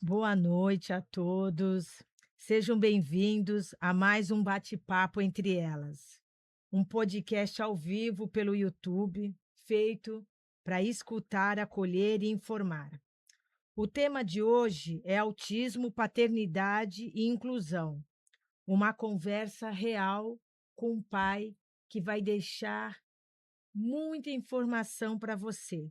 Boa noite a todos. Sejam bem-vindos a mais um bate-papo entre elas. Um podcast ao vivo pelo YouTube, feito para escutar, acolher e informar. O tema de hoje é autismo, paternidade e inclusão. Uma conversa real com um pai que vai deixar muita informação para você.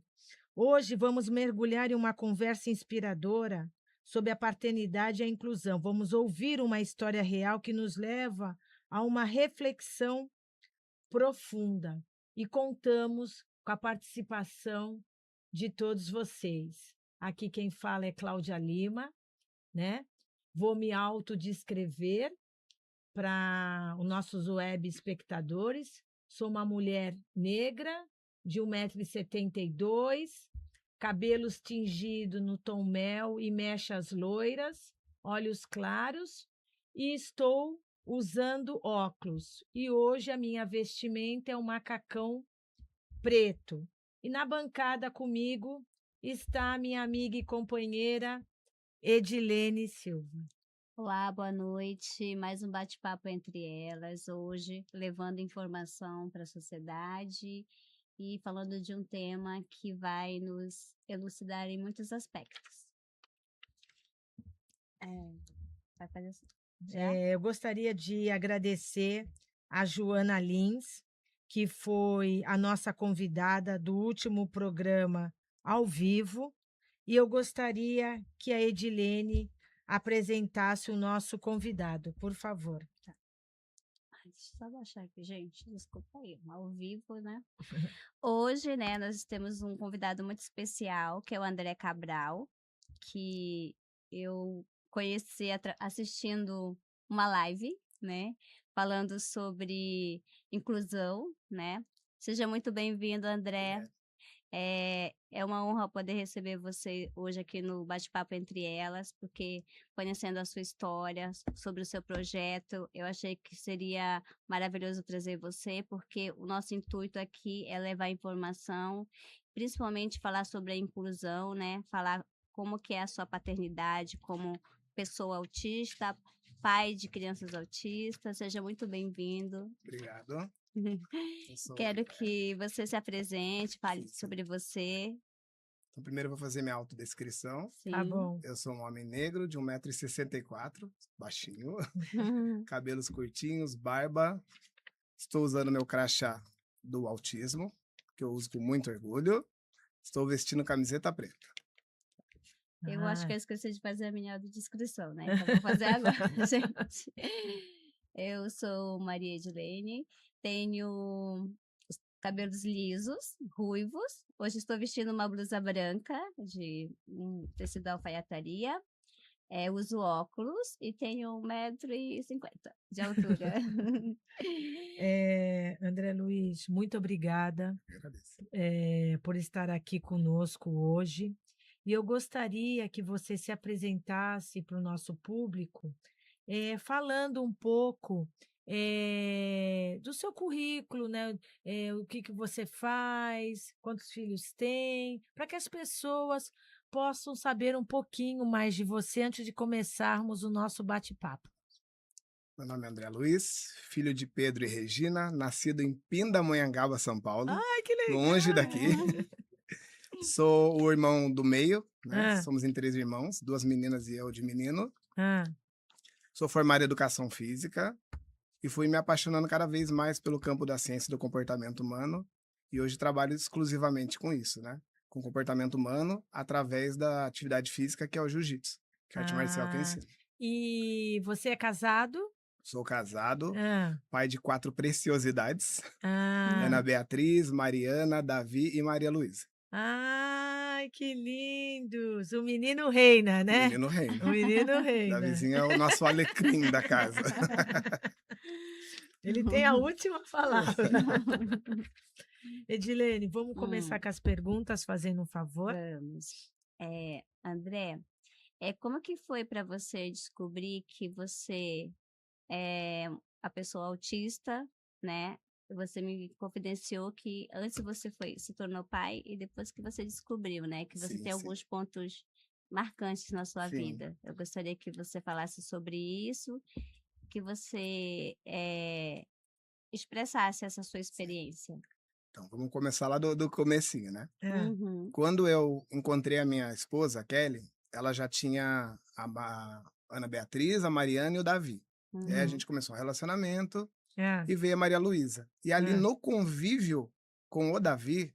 Hoje vamos mergulhar em uma conversa inspiradora sobre a paternidade e a inclusão. Vamos ouvir uma história real que nos leva a uma reflexão profunda e contamos com a participação de todos vocês. Aqui quem fala é Cláudia Lima, né? Vou me autodescrever para os nossos web espectadores. Sou uma mulher negra, de 1,72 m, cabelos tingidos no tom mel e mechas loiras, olhos claros, e estou usando óculos. E hoje a minha vestimenta é um macacão preto. E na bancada comigo está a minha amiga e companheira Edilene Silva. Olá, boa noite. Mais um bate-papo entre elas, hoje levando informação para a sociedade e falando de um tema que vai nos elucidar em muitos aspectos. Vai fazer assim. Já? Eu gostaria de agradecer a Joana Lins, que foi a nossa convidada do último programa ao vivo, e eu gostaria que a Edilene apresentasse o nosso convidado, por favor. Ai, deixa eu só baixar aqui, gente. Desculpa aí, ao vivo, né? Hoje, né, nós temos um convidado muito especial, que é o André Cabral, que eu conheci assistindo uma live, né, falando sobre inclusão, né. Seja muito bem-vindo, André. É uma honra poder receber você hoje aqui no Bate-Papo Entre Elas, porque conhecendo a sua história, sobre o seu projeto, eu achei que seria maravilhoso trazer você, porque o nosso intuito aqui é levar informação, principalmente falar sobre a inclusão, né? Falar como que é a sua paternidade como pessoa autista, pai de crianças autistas. Seja muito bem-vindo. Obrigado. Quero que você se apresente, fale sobre você. Então, primeiro eu vou fazer minha autodescrição. Tá Sim. bom. Eu sou um homem negro de 1,64 m, baixinho, cabelos curtinhos, barba. Estou usando meu crachá do autismo, que eu uso com muito orgulho. Estou vestindo camiseta preta. Eu acho que Ah, eu esqueci de fazer a minha audiodescrição, né? Então vou fazer agora, gente. Eu sou Maria Edilene, tenho os cabelos lisos, ruivos. Hoje estou vestindo uma blusa branca de um tecido alfaiataria. Uso óculos e tenho 1,50 m de altura. André Luiz, muito obrigada Agradeço. por estar aqui conosco hoje. E eu gostaria que você se apresentasse para o nosso público, falando um pouco do seu currículo, né? O que que você faz, quantos filhos tem, para que as pessoas possam saber um pouquinho mais de você antes de começarmos o nosso bate-papo. Meu nome é André Luiz, filho de Pedro e Regina, nascido em Pindamonhangaba, São Paulo, Ai, que longe legal! daqui. Sou o irmão do meio, né? Ah, Somos em 3 irmãos, 2 meninas e eu de menino. ah. Sou formado em educação física e fui me apaixonando cada vez mais pelo campo da ciência do comportamento humano e hoje trabalho exclusivamente com isso, né? Com comportamento humano através da atividade física que é o jiu-jitsu, que é a arte marcial que eu Ah, ensino. e você é casado? Sou casado, Ah, pai de 4 preciosidades, ah, Ana Beatriz, Mariana, Davi e Maria Luísa. ai, que lindos! O menino reina, O né? menino reina. O menino reina. Davizinho é o nosso alecrim da casa. Ele tem a última palavra. Edilene, vamos começar Hum, com as perguntas, fazendo um favor? vamos. André, como que foi para você descobrir que você é a pessoa autista, né? Você me confidenciou que antes você se tornou pai e depois que você descobriu, né? Que você Sim, tem sim. alguns pontos marcantes na sua Sim. vida. Eu gostaria que você falasse sobre isso, que você expressasse essa sua experiência. Então, vamos começar lá do comecinho, né? Uhum, Quando eu encontrei a minha esposa, a Kelly, ela já tinha a Ana Beatriz, a Mariana e o Davi. E aí a uhum, gente começou um relacionamento É, e veio a Maria Luísa. E ali é. no convívio com o Davi,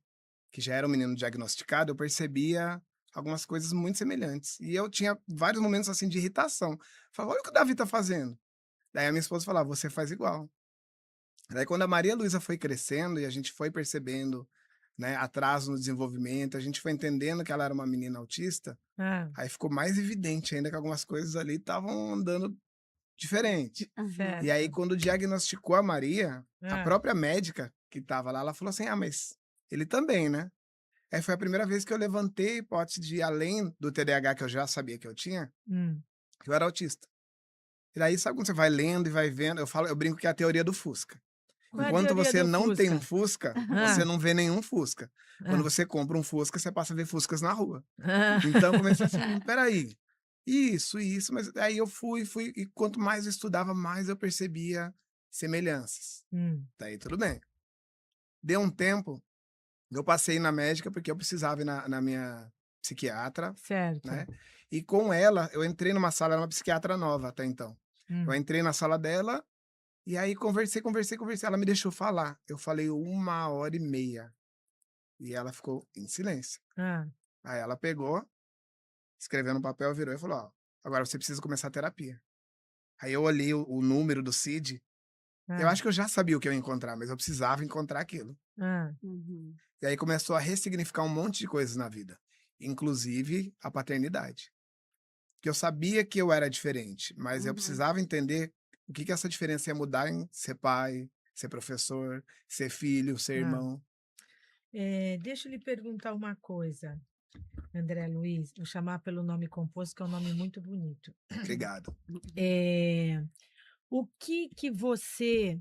que já era um menino diagnosticado, eu percebia algumas coisas muito semelhantes. E eu tinha vários momentos assim de irritação. Falava, olha o que o Davi tá fazendo. Daí a minha esposa falava, você faz igual. Daí quando a Maria Luísa foi crescendo e a gente foi percebendo, né, atraso no desenvolvimento, a gente foi entendendo que ela era uma menina autista, É, aí ficou mais evidente ainda que algumas coisas ali estavam andando diferente. uhum, E aí certo. quando diagnosticou a Maria, a É, própria médica que estava lá, ela falou assim: "Ah, mas ele também, né?" Aí foi a primeira vez que eu levantei a hipótese de, além do TDAH que eu já sabia que eu tinha, hum. que eu era autista. E daí sabe quando você vai lendo e vai vendo, eu brinco que é a teoria do Fusca. Qual é a Enquanto teoria você do não tem um Fusca? Fusca, você Ah, não vê nenhum Fusca. Quando ah, você compra um Fusca, você passa a ver Fuscas na rua. ah. Então eu comecei assim, espera aí, isso, mas aí eu fui, e quanto mais eu estudava, mais eu percebia semelhanças. Hum, Daí tudo bem. Deu um tempo, eu passei na médica porque eu precisava ir na minha psiquiatra, certo. né? E com ela, eu entrei numa sala, era uma psiquiatra nova até então. Eu Hum. entrei na sala dela e aí conversei. Ela me deixou falar. Eu falei 1 hora e meia. E ela ficou em silêncio. Ah, Aí ela pegou, escreveu no papel, virou e falou: Ó, agora você precisa começar a terapia. Aí eu olhei o número do CID. Eu ah, acho que eu já sabia o que eu ia encontrar, mas eu precisava encontrar aquilo. ah. uhum, E aí começou a ressignificar um monte de coisas na vida, inclusive a paternidade. Que eu sabia que eu era diferente, mas eu uhum. precisava entender o que essa diferença ia mudar em ser pai, ser professor, ser filho, ser Ah. irmão. Deixa eu lhe perguntar uma coisa, André Luiz. Vou chamar pelo nome composto, que é um nome muito bonito. Obrigado. Eh, o que você,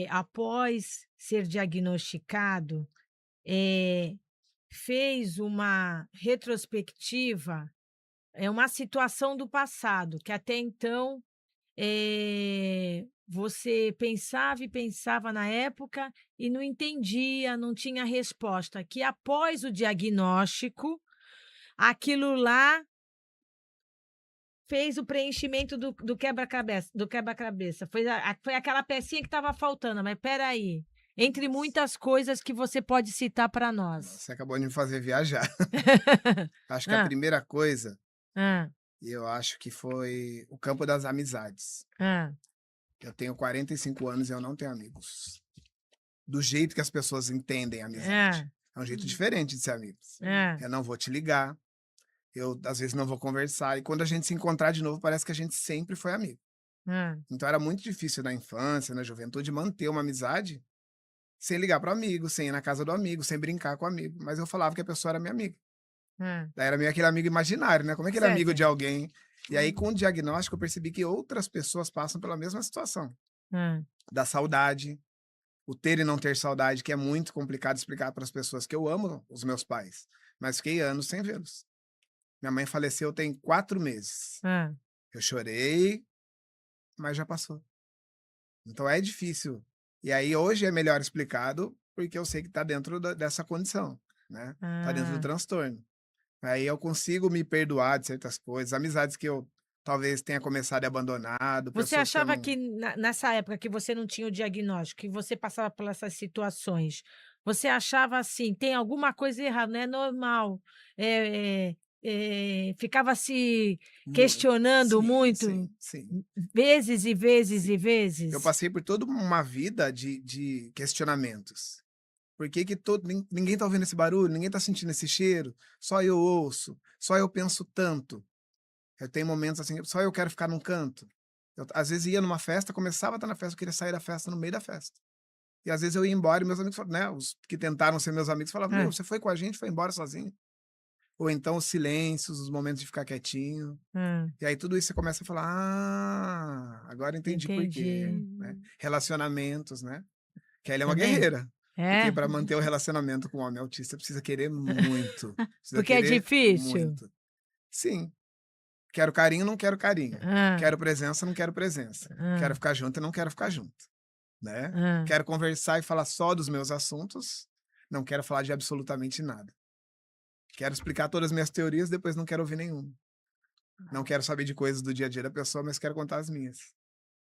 após ser diagnosticado, eh, fez uma retrospectiva, é uma situação do passado, que até então você pensava e pensava na época e não entendia, não tinha resposta, que após o diagnóstico, aquilo lá fez o preenchimento do quebra-cabeça, foi aquela pecinha que estava faltando, mas espera aí, entre muitas coisas que você pode citar para nós. Você acabou de me fazer viajar. Acho que a Hã, primeira coisa, hã, eu acho que foi o campo das amizades. hã, Eu tenho 45 anos e eu não tenho amigos. Do jeito que as pessoas entendem a amizade. hã, É um jeito Uhum. diferente de ser amigo. Sim. hã, Eu não vou te ligar, eu às vezes não vou conversar, e quando a gente se encontrar de novo, parece que a gente sempre foi amigo. hã, Então era muito difícil na infância, na juventude, manter uma amizade sem ligar para amigo, sem ir na casa do amigo, sem brincar com o amigo. Mas eu falava que a pessoa era minha amiga. hã. Daí era meio aquele amigo imaginário, né? Como é aquele amigo Certo. de alguém? E aí, com o Uhum. diagnóstico, eu percebi que outras pessoas passam pela mesma situação. Hã, Da saudade, o ter e não ter saudade, que é muito complicado explicar para as pessoas que eu amo os meus pais, mas fiquei anos sem vê-los. Minha mãe faleceu tem 4 meses. hã. Eu chorei, mas já passou. Então é difícil. E aí hoje é melhor explicado, porque eu sei que está dentro dessa condição, né? Tá dentro do Ah. transtorno. Aí eu consigo me perdoar de certas coisas, amizades que eu talvez tenha começado e abandonado, Você pessoas que eu achava não. que nessa época que você não tinha o diagnóstico, que você passava por essas situações, você achava assim: "Tem alguma coisa errada, não é normal", ficava se Muito. questionando Sim, muito, sim, sim, vezes e vezes sim. e Eu vezes? passei por toda uma vida de questionamentos. Por que que ninguém tá ouvindo esse barulho, ninguém tá sentindo esse cheiro, só eu ouço, só eu penso tanto. Eu tenho momentos assim, só eu quero ficar num canto. Eu às vezes ia numa festa, começava a estar na festa, eu queria sair da festa no meio da festa. E às vezes eu ia embora e meus amigos falavam, né, os que tentaram ser meus amigos falavam: "Meu, Hã, você foi com a gente, foi embora sozinho". Ou então os silêncios, os momentos de ficar quietinho. hã, E aí tudo isso você começa a falar: "Ah, agora entendi por quê", entendi. né. Uhum. Relacionamentos, né. Kelly é Tá uma vendo? guerreira. Porque É? para manter o relacionamento com um homem autista precisa querer muito. Precisa Porque é querer difícil? muito. Sim. Quero carinho, não quero carinho. Hã, Quero presença, não quero presença. Quero hã, ficar junto, não quero ficar junto, né? hã. Quero conversar e falar só dos meus assuntos, não quero falar de absolutamente nada. Quero explicar todas as minhas teorias, depois não quero ouvir nenhuma. Não quero saber de coisas do dia a dia da pessoa, mas quero contar as minhas.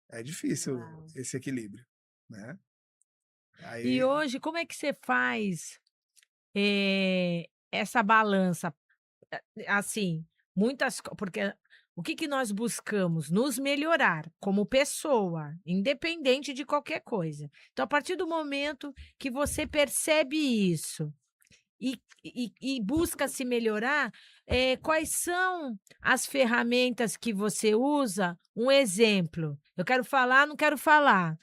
É difícil Uau. esse equilíbrio, né? E Aí, hoje como é que você faz, essa balança? Assim, porque o que que nós buscamos? Nos melhorar como pessoa, independente de qualquer coisa. Então, a partir do momento que você percebe isso e busca se melhorar, quais são as ferramentas que você usa? Um exemplo, eu quero falar, não quero falar.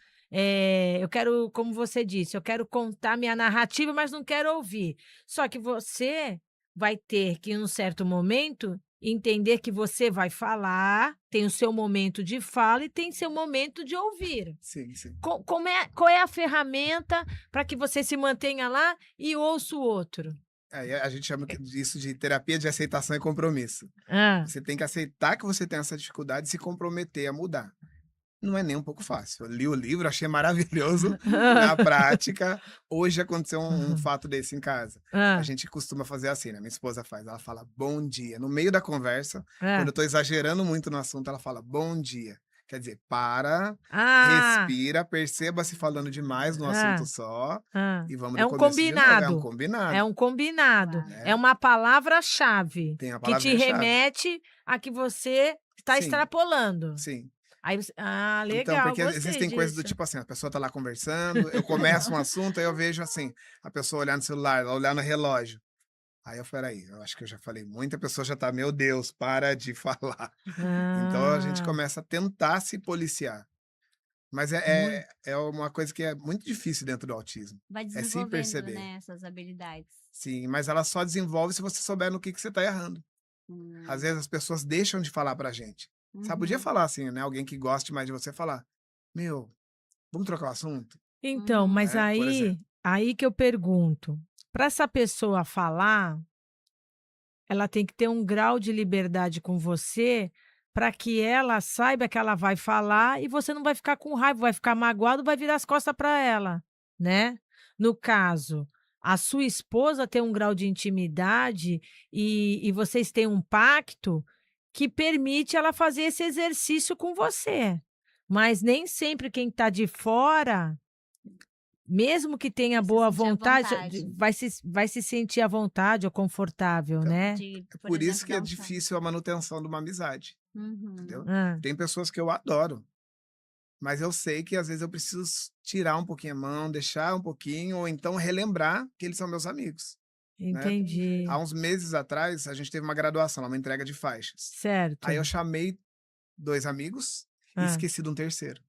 Eu quero, como você disse, eu quero contar minha narrativa, mas não quero ouvir. Só que você vai ter que, em um certo momento, entender que você vai falar, tem o seu momento de fala e tem seu momento de ouvir. sim, sim. Qual é a ferramenta para que você se mantenha lá e ouça o outro? Aí a gente chama disso de terapia de aceitação e compromisso. Hã. Você tem que aceitar que você tem essa dificuldade e se comprometer a mudar. Não é nem um pouco fácil. Eu li o livro, achei maravilhoso. Na prática, hoje aconteceu um fato desse em casa. A Hã, gente costuma fazer assim, né? Minha esposa faz. Ela fala bom dia. No meio da conversa, quando hã. eu tô exagerando muito no assunto, ela fala bom dia. Quer dizer, para, Ah, respira, perceba se falando demais no assunto hã, só hã. e vamos É do um começo de novo. É um combinado, é combinado, um combinado, Uau. é né? uma palavra-chave Tem a que te palavrinha-chave. remete a que você está Sim, extrapolando. sim. Aí você Então, legal, porque gostei existem coisas do disso. tipo assim, a pessoa tá lá conversando, eu começo um assunto, aí eu vejo assim, a pessoa olhar no celular, ela olhar no relógio. Aí eu, peraí, eu acho que eu já falei muito, a pessoa já tá, meu Deus, para de falar. Então a gente Ah, começa a tentar se policiar. Mas mui é uma coisa que é muito difícil dentro do autismo. Vai É se desenvolvendo, perceber. né, essas habilidades. Sim, mas ela só desenvolve se você souber no que você tá errando. Às Hum. vezes as pessoas deixam de falar pra gente. Sabe, podia Uhum. falar assim, né? Alguém que goste mais de você falar, meu, vamos trocar o assunto? então, Uhum. mas Né? Por exemplo. aí que eu pergunto, para essa pessoa falar, ela tem que ter um grau de liberdade com você, para que ela saiba que ela vai falar e você não vai ficar com raiva, vai ficar magoado, vai virar as costas para ela, né. No caso, a sua esposa tem um grau de intimidade e vocês têm um pacto que permite ela fazer esse exercício com você, mas nem sempre quem está de fora, mesmo que tenha Vai se boa sentir à vontade, vontade vai se sentir à vontade ou confortável, Então, né. de, é por por isso exemplo, que é dar um chá. difícil a manutenção de uma amizade, Uhum. entendeu? Hã, Tem pessoas que eu adoro, mas eu sei que às vezes eu preciso tirar um pouquinho a mão, deixar um pouquinho, ou então relembrar que eles são meus amigos, né? entendi. Há uns meses atrás, a gente teve uma graduação, uma entrega de faixas. Aí eu Certo. chamei 2 amigos e Hã, esqueci de um terceiro.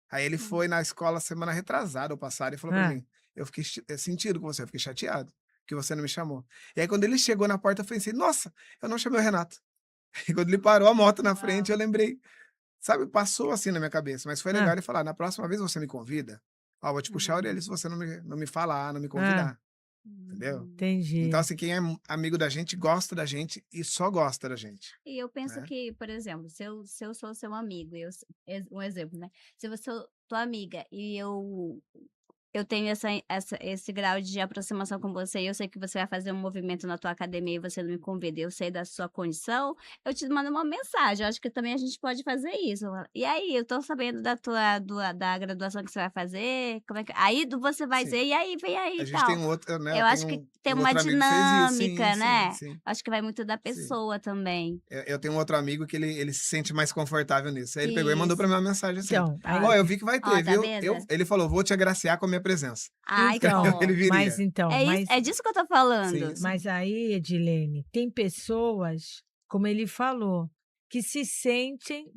Aí ele Hum. foi na escola semana retrasada ou passada e falou pra hã. mim: "Eu fiquei sentido com você, eu fiquei chateado que você não me chamou". E aí quando ele chegou na porta eu pensei: "Nossa, eu não chamei o Renato". E quando ele parou a moto na frente Uau. eu lembrei, sabe, passou assim na minha cabeça, mas foi legal Hã, ele falar: "Na próxima vez você me convida, ó, vou te puxar a Uhum. orelha se você não me falar, não me hã, convidar", entendeu? Uhum. Então entendi. assim, quem é amigo da gente gosta da gente e só gosta da gente, E eu penso né. que, por exemplo, se eu sou seu amigo, um exemplo, né? Se eu sou tua amiga e eu tenho esse grau de aproximação com você e eu sei que você vai fazer um movimento na tua academia e você não me convida, e eu sei da sua condição, eu te mando uma mensagem. Eu acho que também a gente pode fazer isso. E aí, eu tô sabendo da graduação que você vai fazer, como é que. Aí você vai Sim. dizer, e aí, vem aí A e gente tal. tem um outro, né, eu Eu tenho acho que tem um uma outro amigo que fez isso. Sim, dinâmica, sim, né? sim, Acho que vai muito da sim. pessoa também. Eu tenho um outro amigo que ele se sente mais confortável nisso. Aí ele pegou e mandou pra Isso. mim uma mensagem assim: Então, Ó, "Ó, aí eu vi que vai ó, ter, tá viu?" vendo? Ele falou: "Vou te agraciar com a minha presença." Ai, que então, Ele bom. viria. É isso, é disso que eu tô falando. Sim, sim. mas aí, Edilene, tem pessoas, como ele falou, que se sentem,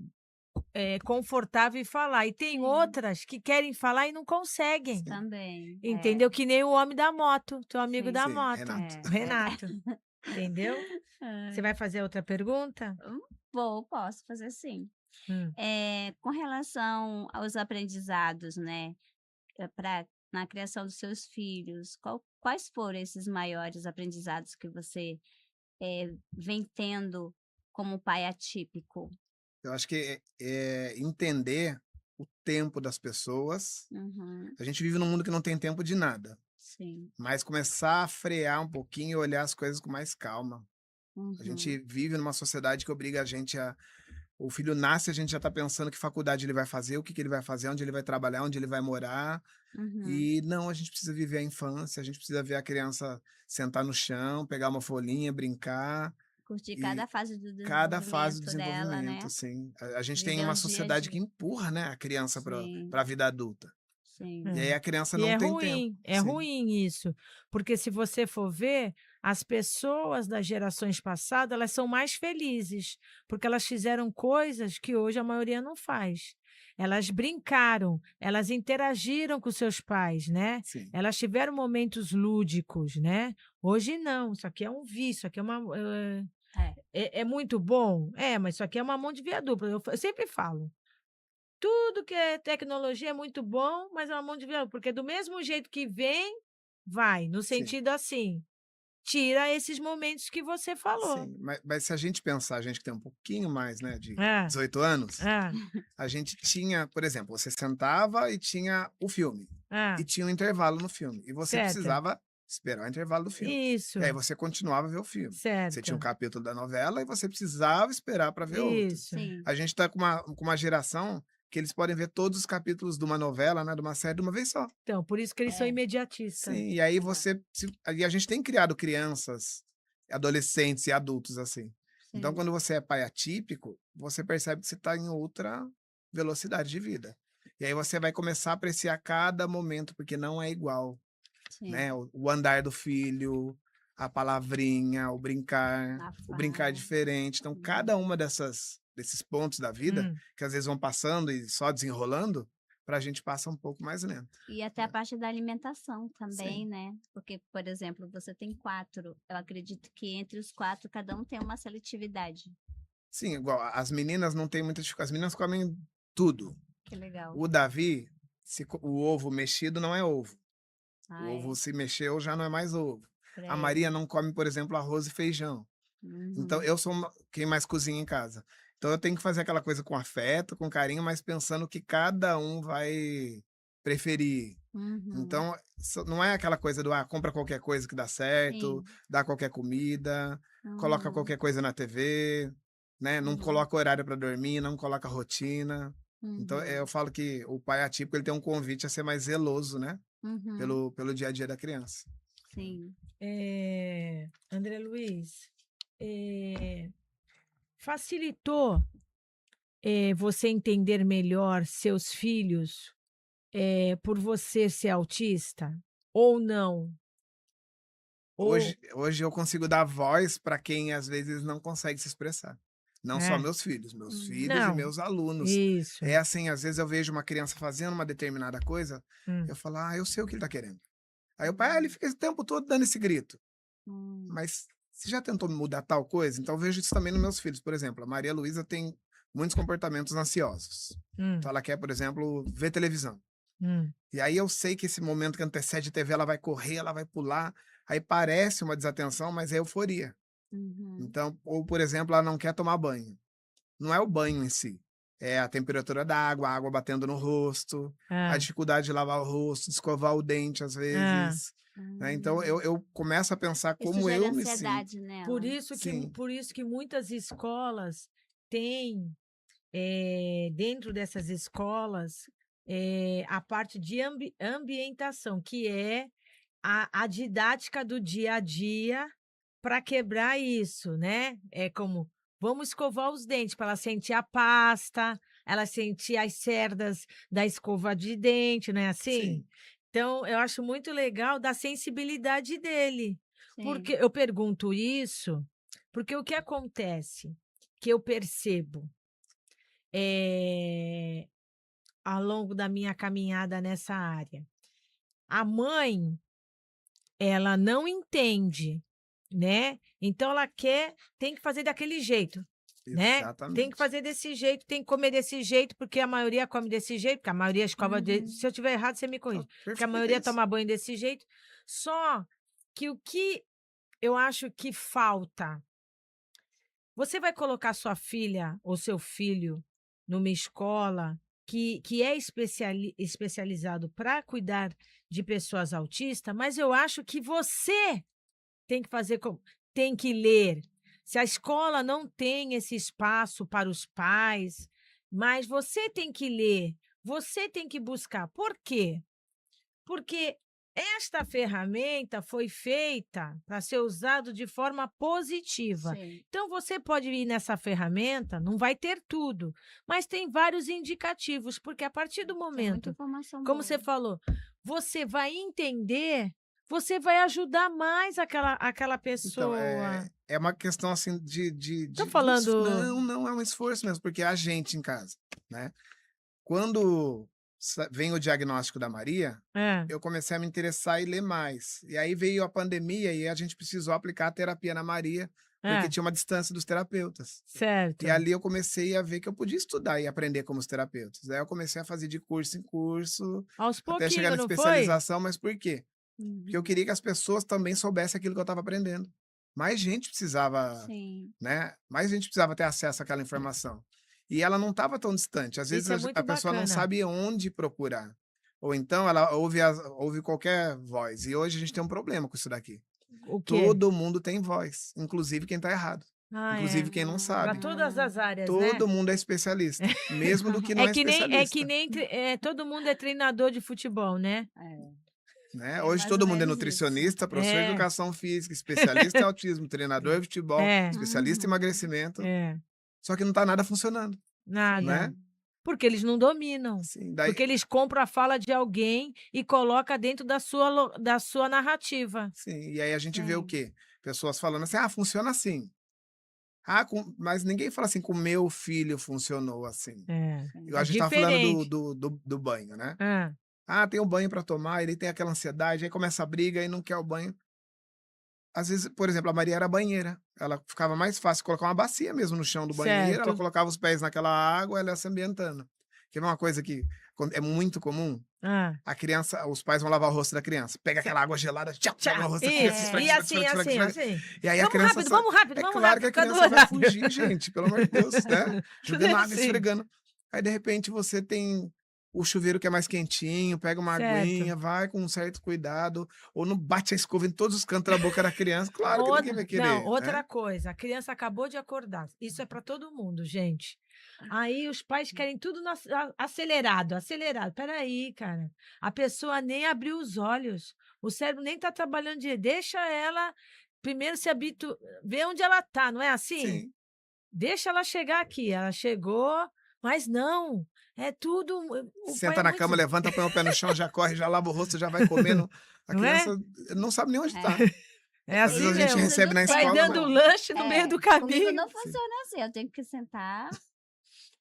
confortável em falar, e tem Sim, outras que querem falar e não conseguem, Sim, também. É, entendeu? Que nem o homem da moto, teu amigo sim. da sim, moto, Renato. É, o verdade. Renato, entendeu? Você Ai. vai fazer outra pergunta? Posso fazer sim. Hum. Com relação aos aprendizados, né, para na criação dos seus filhos, quais foram esses maiores aprendizados que você vem tendo como pai atípico? Eu acho que entender o tempo das pessoas. Uhum, A gente vive num mundo que não tem tempo de nada, sim. mas começar a frear um pouquinho e olhar as coisas com mais calma. A Uhum, gente vive numa sociedade que obriga a gente a. O filho nasce, a gente já está pensando que faculdade ele vai fazer, o que ele vai fazer, onde ele vai trabalhar, onde ele vai morar. uhum. E não, a gente precisa viver a infância, a gente precisa ver a criança sentar no chão, pegar uma folhinha, brincar. Curtir E cada fase do cada fase do desenvolvimento dela, desenvolvimento, né? assim. A gente tem Viver uma o dia a sociedade que dia. empurra, né, a criança para Sim, a vida adulta. E sim. aí É. a criança E não tem tempo. é Sim, ruim isso, porque se você for ver, as pessoas das gerações passadas, elas são mais felizes, porque elas fizeram coisas que hoje a maioria não faz. Elas brincaram, elas interagiram com seus pais, né? sim, Elas tiveram momentos lúdicos, né? Hoje não, isso aqui é um vício, isso aqui é É, é muito bom, mas isso aqui é uma mão de via dupla. Eu sempre falo. Tudo que é tecnologia é muito bom, mas é uma mão de via porque do mesmo jeito que vem, vai, no sim, sentido assim, tira esses momentos que você falou. sim. Mas se a gente pensar, a gente que tem um pouquinho mais, né, de É, 18 anos, é, a gente tinha, por exemplo, você sentava e tinha o filme, é, e tinha um intervalo no filme, e você certo. precisava esperar o intervalo do filme. E aí Isso, você continuava a ver o filme. Você tinha um certo. capítulo da novela e você precisava esperar para ver outro. Isso. sim, A gente está com uma geração que eles podem ver todos os capítulos de uma novela, né, de uma série de uma vez só. Então, por isso que eles são é, imediatistas. Sim, e aí exato. e a gente tem criado crianças, adolescentes e adultos assim. Então, Sim, quando você é pai atípico, você percebe que você está em outra velocidade de vida. E aí você vai começar a apreciar cada momento, porque não é igual, sim. né? O andar do filho, a palavrinha, A o brincar fala. diferente. Então, Uhum. cada uma desses pontos da vida, Hum. que às vezes vão passando e só desenrolando, para a gente passa um pouco mais lento, E até a né? parte da alimentação também, Sim. né? Porque, por exemplo, você tem 4. Eu acredito que entre os 4, cada um tem uma seletividade. Sim, igual as meninas não têm muita dificuldade. As meninas comem tudo. Que legal. O Davi, o ovo mexido não é ovo. O Ah, ovo é. se mexeu já não é mais ovo. Pra A ele. Maria não come, por exemplo, arroz e feijão. Então Uhum. eu sou quem mais cozinha em casa. Então eu tenho que fazer aquela coisa com afeto, com carinho, mas pensando que cada um vai preferir. Uhum. Então não é aquela coisa do compra qualquer coisa que dá certo, Sim. dá qualquer comida, coloca Uhum. qualquer coisa na TV, né? Não Uhum. coloca horário para dormir, não coloca rotina. Então eu Uhum. falo que o pai atípico ele tem um convite a ser mais zeloso, né? Uhum. Pelo dia a dia da criança. Sim. André Luiz, facilitou você entender melhor seus filhos por você ser autista? Ou não? Ou. Hoje eu consigo dar voz para quem às vezes não consegue se expressar. Não só É, meus Uhum. filhos e não, meus alunos. isso. É assim, às vezes eu vejo uma criança fazendo uma determinada coisa, Hum. eu falo, eu sei o que ele tá querendo. Aí o pai, ele Uhum. fica esse tempo todo dando esse grito. Hum. Mas você já tentou mudar tal coisa? Então eu vejo isso também nos meus filhos. Por exemplo, a Maria Luísa tem muitos comportamentos ansiosos. Hum. Então ela quer, por exemplo, ver televisão. Hum. E aí eu sei que esse momento que antecede a TV, ela vai correr, ela vai pular. Aí parece uma desatenção, mas é euforia. Uhum. Então, ou por exemplo, ela não quer tomar banho. Não é o banho em si, é a temperatura da água, a água batendo no rosto, a Ah, dificuldade de lavar o rosto, de escovar o dente às ah. vezes, né. Então Hum. eu começo a pensar Isso como gera eu me sinto. ansiedade nela. Sim, Por isso que muitas escolas têm, dentro dessas escolas, a parte de ambientação, que é a didática do dia a dia para quebrar isso, né? É como vamos escovar os dentes para ela sentir a pasta, ela sentir as cerdas da escova de dente, não é assim? sim, Então, eu acho muito legal da sensibilidade dele. Porque Sim. eu pergunto isso, porque o que acontece, que eu percebo, eh, ao longo da minha caminhada nessa área, a mãe, ela não entende, né, então ela tem que fazer daquele jeito. né? Tem que Exatamente. fazer desse jeito, tem que comer desse jeito, porque a maioria come desse jeito, porque a maioria escova se eu tiver errado, você me corrige. Não, Porque a perfeito, é maioria isso. toma banho desse jeito. Só que o que eu acho que falta, você vai colocar sua filha ou seu filho numa escola que é especializado para cuidar de pessoas autistas, mas eu acho que você tem que fazer tem que ler. Se a escola não tem esse espaço para os pais, mas você tem que ler, você tem que buscar. Por quê? Porque esta ferramenta foi feita para ser usado de forma positiva. Sim. Então você pode ir nessa ferramenta, não vai ter tudo, mas tem vários indicativos, porque a partir do Tem muita momento, informação como boa. você falou, você vai entender, você vai ajudar mais aquela Então, pessoa. é uma questão assim Tô de falando. não, é um esforço mesmo, porque é a gente em casa, né? Quando vem o diagnóstico da Maria, É, eu comecei a me interessar e ler mais. E aí veio a pandemia e a gente precisou aplicar a terapia na Maria, porque é, tinha uma distância dos terapeutas. certo. E ali eu comecei a ver que eu podia estudar e aprender como os terapeutas. Aí eu comecei a fazer de curso em curso, Aos até chegar na pouquinhos, não foi? especialização, mas por quê? Porque eu Uhum. queria que as pessoas também soubessem aquilo que eu estava aprendendo. Mais gente precisava, Sim. né? Mais gente precisava ter acesso àquela informação. E ela não estava tão distante. Às vezes Isso é muito a pessoa não bacana. sabe onde procurar. Ou então ela ouve qualquer voz. E hoje a gente tem um problema com isso daqui. O quê? Todo mundo tem voz, inclusive quem está errado. Ah, é. Inclusive quem não Para sabe. todas as áreas, né? Todo mundo é especialista, mesmo do que não é especialista. Todo mundo é treinador de futebol, né? Né? É Hoje mais todo ou mundo é menos isso. nutricionista, professor de É. educação física, especialista em autismo, treinador de futebol, É, especialista em Uhum. emagrecimento. é. Só que não tá nada funcionando, Nada. né? Porque eles não dominam. Assim, daí, Porque eles compram a fala de alguém e colocam dentro da sua narrativa. sim, e aí a gente vê o Sim. quê? Pessoas falando assim, ah, funciona assim. Ah, mas ninguém fala assim, com o meu filho funcionou assim. É. Igual É a gente tava falando diferente. do banho, né? Ah, Ah, tem o banho para tomar, ele tem aquela ansiedade, aí começa a briga e não quer o banho. Às vezes, por exemplo, a Maria era banheira. Ela ficava mais fácil colocar uma bacia mesmo no chão do banheiro, ela certo. colocava os pés naquela água, ela ia se ambientando. Quer ver uma coisa que é muito comum? Ah. A criança, os pais vão lavar o rosto da criança. Pega aquela água gelada, tchau, Tchau. lava o rosto da criança, Isso. esfrega, E esfrega, assim, esfrega, esfrega, assim, esfrega. assim. E aí a Vamos criança rápido, vamos rápido, é vamos claro rápido. que a Fica do criança vai horário. fugir, gente, pelo amor de Deus, né? Jogando água, Sim. esfregando. Aí, de repente, você tem o chuveiro que é mais quentinho, pega uma aguinha, Certo. vai com um certo cuidado, ou não bate a escova em todos os cantos da boca da criança. Claro que ninguém vai Não, querer, outra né? coisa, a criança acabou de acordar. Isso é para todo mundo, gente. Aí os pais querem tudo acelerado, acelerado. Peraí, cara. A pessoa nem abriu os olhos. O cérebro nem está trabalhando direito. Deixa ela primeiro se habituar, ver onde ela está, não é assim? Sim. Deixa ela chegar aqui. Ela chegou, mas não. É tudo. O pai Senta é na muito. cama, levanta, põe o pé no chão, já corre, já lava o rosto, já vai comendo. A Não é? criança não sabe nem onde está. É Às vezes assim a gente mesmo. recebe na Vai escola, dando mas... lanche no meio do Comigo caminho. não funciona assim. Eu tenho que sentar,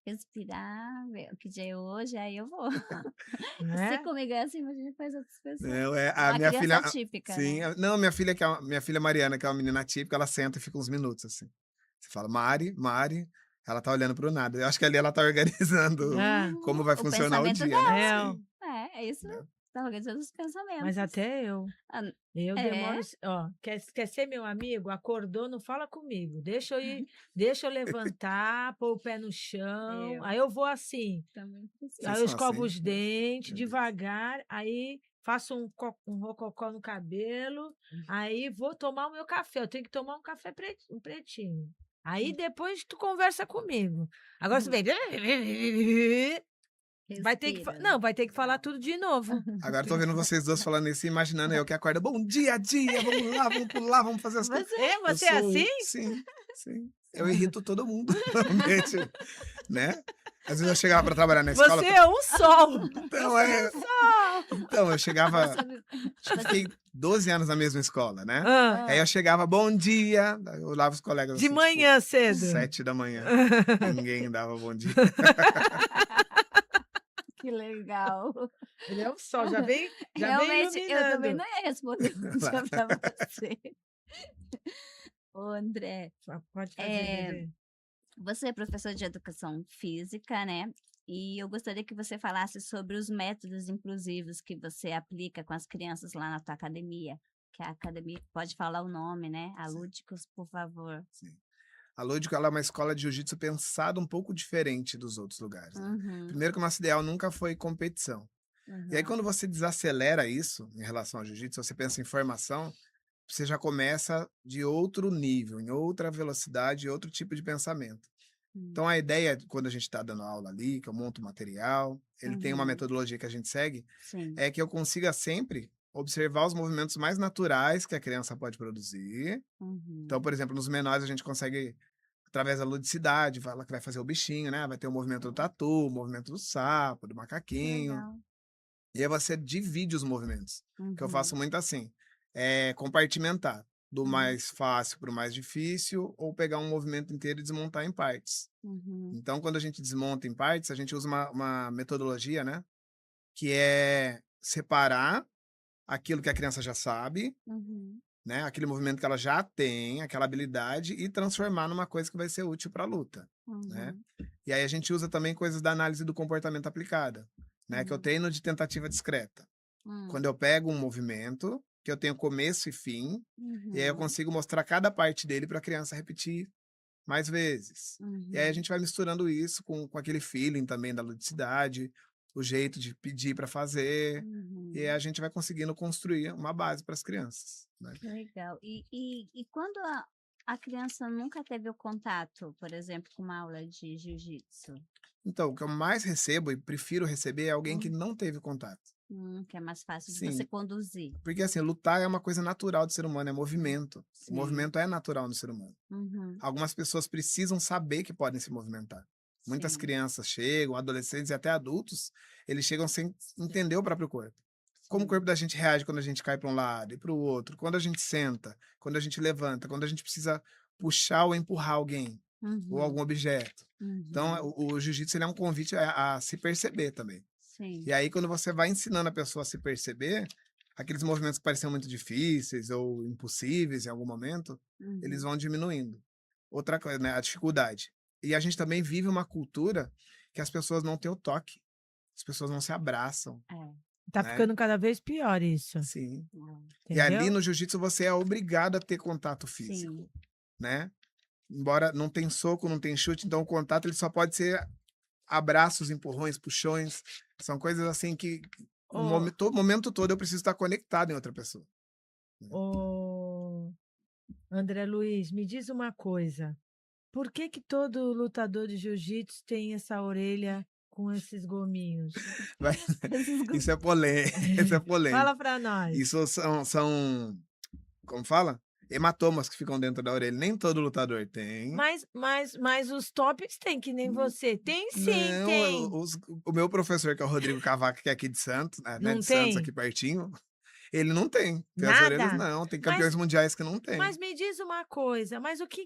respirar, ver o que dia é hoje, aí eu vou. Não Se é? comigo é assim, imagina com as outras pessoas. Não, a Uma minha criança filha... atípica, Sim, né? não, minha filha, minha filha Mariana, que é uma menina típica, ela senta e fica uns minutos, assim. Você fala, Mari, ela tá olhando pro nada. Eu acho que ali ela tá organizando Ah, como vai O funcionar o pensamento dia, né? é, Sim, É isso. né? Tá organizando os pensamentos. mas até eu. Ah, Eu É? demoro. Ó, quer ser meu amigo? Acordou, não fala comigo. Deixa eu ir, deixa eu levantar, pôr o pé no chão. Eu. Aí eu vou assim. Também Vocês Aí eu são escovo assim? os dentes Meu Deus. devagar, aí faço um rococó no cabelo, aí vou tomar o meu café. Eu tenho que tomar um café um pretinho. Aí depois tu conversa comigo. Agora você vem. Vai ter que, Respira. não, vai ter que falar tudo de novo. Agora eu tô vendo vocês duas falando isso e imaginando eu que acorda. Bom dia, vamos lá, vamos pular, vamos fazer as coisas. Você é assim? Sim, sim. Eu irrito todo mundo no ambiente, né? Às vezes eu chegava para trabalhar na escola. Você é um sol. Então, eu chegava. Sabe, Acho que fiquei 12 anos na mesma escola, né? Ah, Aí eu chegava, bom dia. Daí eu olhava os colegas de assim, manhã cedo. 7 da manhã. Ninguém dava bom dia. que legal. Ele é um sol, já vem Realmente, eu também iluminando. não ia responder bom dia pra você. Ô, André, Pode fazer, É, bebê. Você é professor de educação física, né? E eu gostaria que você falasse sobre os métodos inclusivos que você aplica com as crianças lá na tua academia. Que a academia pode falar o nome, né? A Sim, Lúdicos, por favor. sim. A Lúdico, ela é uma escola de jiu-jitsu pensada um pouco diferente dos outros lugares, né? Uhum, Primeiro que o nosso ideal nunca foi competição. E aí uhum, quando você desacelera isso em relação ao jiu-jitsu, você pensa em formação, você já começa de outro nível, em outra velocidade, outro tipo de pensamento. hum, Então a ideia, quando a gente está dando aula ali, que eu monto o material, ele tem uma uhum, metodologia que a gente segue, sim. é que eu consiga sempre observar os movimentos mais naturais que a criança pode produzir. Então, Uhum. por exemplo, nos menores a gente consegue, através da ludicidade, fala que vai fazer o bichinho, né? Vai ter o movimento do tatu, o movimento do sapo, do Que macaquinho. legal. E aí você divide os movimentos, que eu faço Uhum, muito assim, compartimentar, do uhum, mais fácil para o mais difícil, ou pegar um movimento inteiro e desmontar em partes. uhum, Então, quando a gente desmonta em partes, a gente usa uma metodologia, né? Que é separar aquilo que a criança já sabe, uhum, né? Aquele movimento que ela já tem, aquela habilidade, e transformar numa coisa que vai ser útil para a luta, né? uhum, E aí a gente usa também coisas da análise do comportamento aplicada, né? Que eu uhum, treino de tentativa discreta. Quando hum, eu pego um movimento, que eu tenho começo e fim, e aí eu uhum, consigo mostrar cada parte dele para a criança repetir mais vezes. E aí a uhum, gente vai misturando isso com aquele feeling também da ludicidade, o jeito de pedir para fazer, e aí uhum. a gente vai conseguindo construir uma base para as crianças, né. Que legal. E quando a criança nunca teve o contato, por exemplo, com uma aula de jiu-jitsu? Então, o que eu mais recebo e prefiro receber é alguém que Hum, não teve contato. que é mais fácil de você Sim, conduzir. porque assim, lutar é uma coisa natural do ser humano, é Hum, movimento. O sim. movimento é natural no ser humano. Uhum, Algumas pessoas precisam saber que podem se movimentar. Muitas sim, crianças chegam, adolescentes e até adultos, eles chegam sem entender o próprio corpo. Como o corpo sim. da gente reage quando a gente cai para um lado e para o outro, quando a gente senta, quando a gente levanta, quando a gente precisa puxar ou empurrar alguém ou Uhum, algum objeto. Então, uhum, o jiu-jitsu ele é um convite a se perceber também. sim. E aí, quando você vai ensinando a pessoa a se perceber, aqueles movimentos que pareciam muito difíceis ou impossíveis em algum momento, eles Uhum, vão diminuindo. Outra coisa, né, a dificuldade. E a gente também vive uma cultura que as pessoas não têm o toque, as pessoas não se abraçam, é, Tá né? ficando cada vez pior isso, Sim. é, E ali entendeu? no jiu-jitsu você é obrigado a ter contato sim. físico, né? Embora não tem soco, não tem chute, então o contato ele só pode ser abraços, empurrões, puxões. São coisas assim que Ô, o momento todo eu preciso estar conectado em outra pessoa, né. ô, André Luiz, me diz uma coisa. Por que que todo lutador de jiu-jitsu tem essa orelha com esses gominhos? Vai Esses isso é polêmico, isso é polêmico. Fala pra nós. Isso são como fala? Hematomas que ficam dentro da orelha, nem todo lutador tem. Mas os tops têm, que nem você. Tem sim, Não, tem. o meu professor, que é o Rodrigo Cavaco, que é aqui de Santos, né, Não de Santos, tem? aqui pertinho, ele não tem. Tem as orelhas Nada? não, tem campeões Mas mundiais que não tem. mas me diz uma coisa, mas o que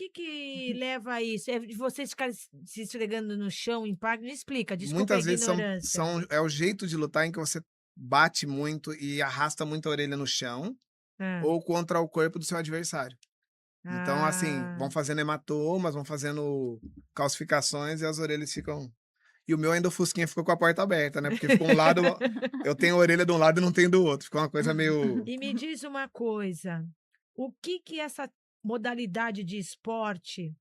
que leva a isso? É de vocês ficarem se esfregando no chão, impacto? Me explica, desculpa a Muitas vezes ignorância. é o jeito de lutar em que você bate muito e arrasta muito a orelha no chão, Hã. ou contra o corpo do seu adversário. Então, assim, Ah. vão fazendo hematomas, vão fazendo calcificações e as orelhas ficam. E o meu ainda o fusquinha ficou com a porta aberta, né, porque ficou um lado, eu tenho a orelha de um lado e não tenho do outro, ficou uma coisa meio. E me diz uma coisa, o que que essa modalidade de esporte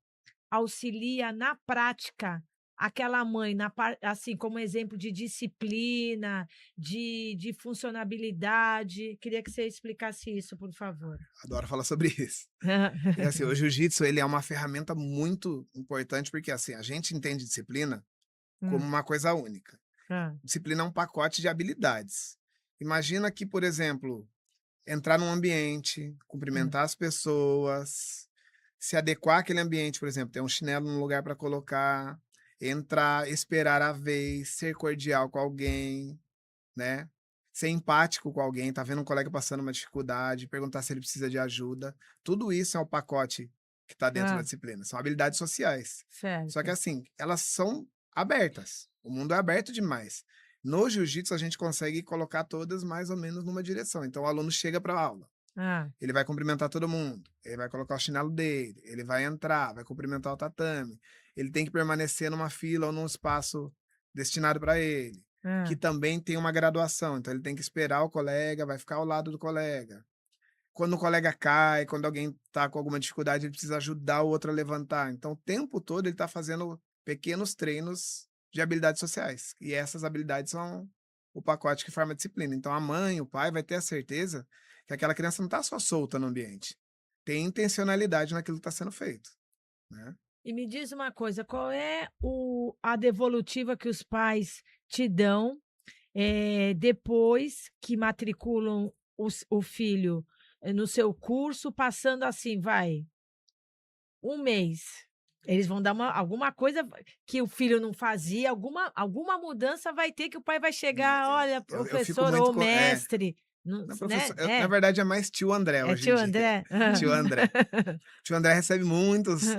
auxilia na prática aquela mãe, assim, como exemplo de disciplina, de funcionabilidade? Queria que você explicasse isso, por favor. Adoro falar sobre isso. É assim, o jiu-jitsu ele é uma ferramenta muito importante, porque, assim, a gente entende disciplina como Hum, uma coisa única. hã, Disciplina é um pacote de habilidades. Imagina que, por exemplo, entrar num ambiente, hum. cumprimentar as pessoas, se adequar àquele ambiente, por exemplo, ter um chinelo no lugar para colocar, entrar, esperar a vez, ser cordial com alguém, né? Ser empático com alguém, tá vendo um colega passando uma dificuldade, perguntar se ele precisa de ajuda. Tudo isso é o pacote que está dentro da Hã, disciplina. São habilidades sociais. Só que certo. assim, elas são abertas. O mundo é aberto demais. No jiu-jitsu, a gente consegue colocar todas mais ou menos numa direção. Então, o aluno chega para a aula. Ah, Ele vai cumprimentar todo mundo, ele vai colocar o chinelo dele, ele vai entrar, vai cumprimentar o tatame, ele tem que permanecer numa fila ou num espaço destinado para ele, que ah. também tem uma graduação, então ele tem que esperar o colega, vai ficar ao lado do colega. Quando o colega cai, quando alguém está com alguma dificuldade, ele precisa ajudar o outro a levantar. Então, o tempo todo ele está fazendo pequenos treinos de habilidades sociais. E essas habilidades são o pacote que forma a disciplina. Então, a mãe, o pai vai ter a certeza que aquela criança não está só solta no ambiente. Tem intencionalidade naquilo que está sendo feito, né? E me diz uma coisa, qual é a devolutiva que os pais te dão depois que matriculam o filho no seu curso, passando assim, vai, um mês. Eles vão dar alguma coisa que o filho não fazia, alguma mudança vai ter que o pai vai chegar, olha, Eu fico professor muito. ou mestre, não, Não, né? professor, na verdade é mais tio André É hoje em tio dia. André? Tio André. Tio André recebe muitos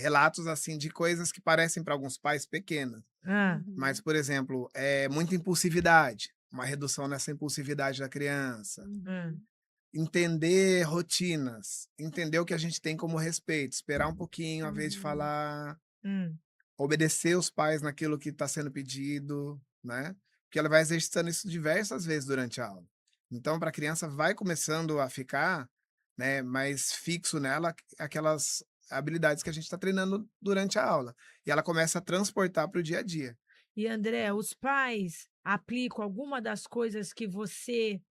relatos assim de coisas que parecem para alguns pais pequenas. Ah, Mas, Uhum, por exemplo, muita impulsividade, uma redução nessa impulsividade da criança. ah, uhum, Entender rotinas, entender o que a gente tem como respeito, esperar um pouquinho, a vez de uhum, falar, hum. obedecer os pais naquilo que está sendo pedido, né? Porque ela vai exercitando isso diversas vezes durante a aula. Então, para a criança, vai começando a ficar, né, mais fixo nela aquelas habilidades que a gente está treinando durante a aula. E ela começa a transportar para o dia a dia. E André, os pais aplicam alguma das coisas que você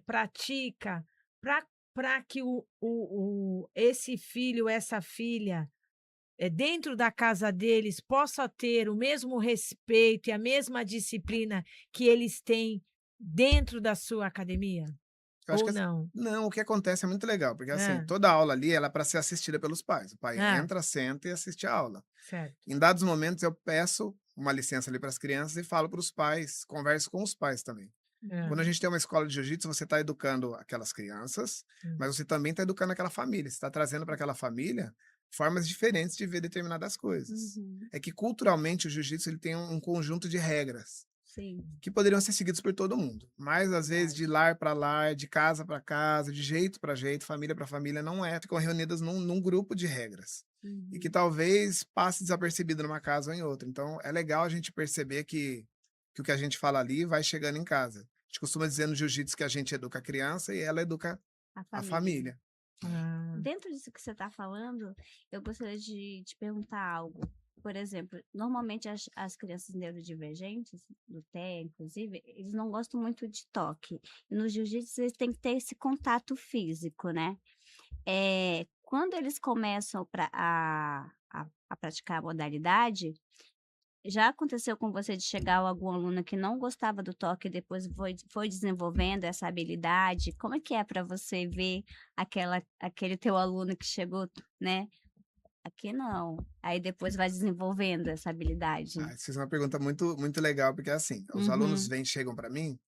pratica para que esse filho, essa filha, dentro da casa deles, possa ter o mesmo respeito e a mesma disciplina que eles têm dentro da sua academia? Eu acho Ou que não? não, o que acontece é muito legal, porque assim, Ah, toda aula ali ela é para ser assistida pelos pais. O pai ah, entra, senta e assiste a aula. certo. Em dados momentos eu peço uma licença ali para as crianças e falo para os pais, converso com os pais também. Ah, Quando a gente tem uma escola de jiu-jitsu, você está educando aquelas crianças, hum. mas você também está educando aquela família. Você está trazendo para aquela família formas diferentes de ver determinadas coisas. uhum. É que culturalmente o jiu-jitsu ele tem um conjunto de regras Sim, que poderiam ser seguidos por todo mundo. Mas às vezes de verdade. lar para lar, de casa para casa, de jeito para jeito, família para família, não é. Ficam reunidas num grupo de regras. E que Uhum. talvez passe desapercebido numa casa ou em outra. Então é legal a gente perceber que o que a gente fala ali vai chegando em casa. A gente costuma dizer no jiu-jitsu que a gente educa a criança e ela educa A a família. família. Né? Ah, Dentro disso que você está falando, eu gostaria de te perguntar algo. Por exemplo, normalmente as crianças neurodivergentes, do TEA, inclusive, eles não gostam muito de toque. E no jiu-jitsu, eles têm que ter esse contato físico, né? Quando eles começam a praticar a modalidade, já aconteceu com você de chegar algum aluno que não gostava do toque e depois foi desenvolvendo essa habilidade? Como é que é para você ver aquele teu aluno que chegou, né? Aqui não. Aí depois vai desenvolvendo essa habilidade. Ah, isso é uma pergunta muito, muito legal, porque assim, os alunos Uhum. chegam para mim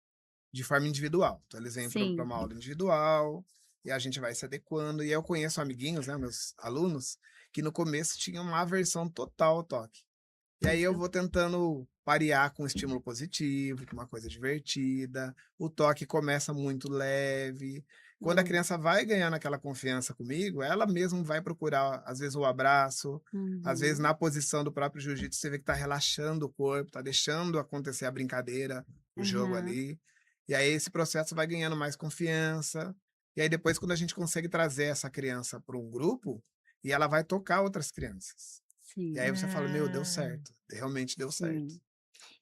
de forma individual. Então, eles vêm para Sim. uma aula individual e a gente vai se adequando. E eu conheço amiguinhos, né, meus alunos, que no começo tinham uma aversão total ao toque. E aí eu Isso. vou tentando parear com um estímulo positivo, com uma coisa divertida. O toque começa muito leve. Quando a Hum. criança vai ganhando aquela confiança comigo, ela mesma vai procurar, às vezes, o abraço, às vezes, Uhum. na posição do próprio jiu-jitsu, você vê que tá relaxando o corpo, tá deixando acontecer a brincadeira, o jogo Aham. ali. E aí esse processo vai ganhando mais confiança. E aí depois, quando a gente consegue trazer essa criança para um grupo, e ela vai tocar outras crianças. E Sim. aí você fala: "Meu, deu ah. certo, realmente deu certo", Sim.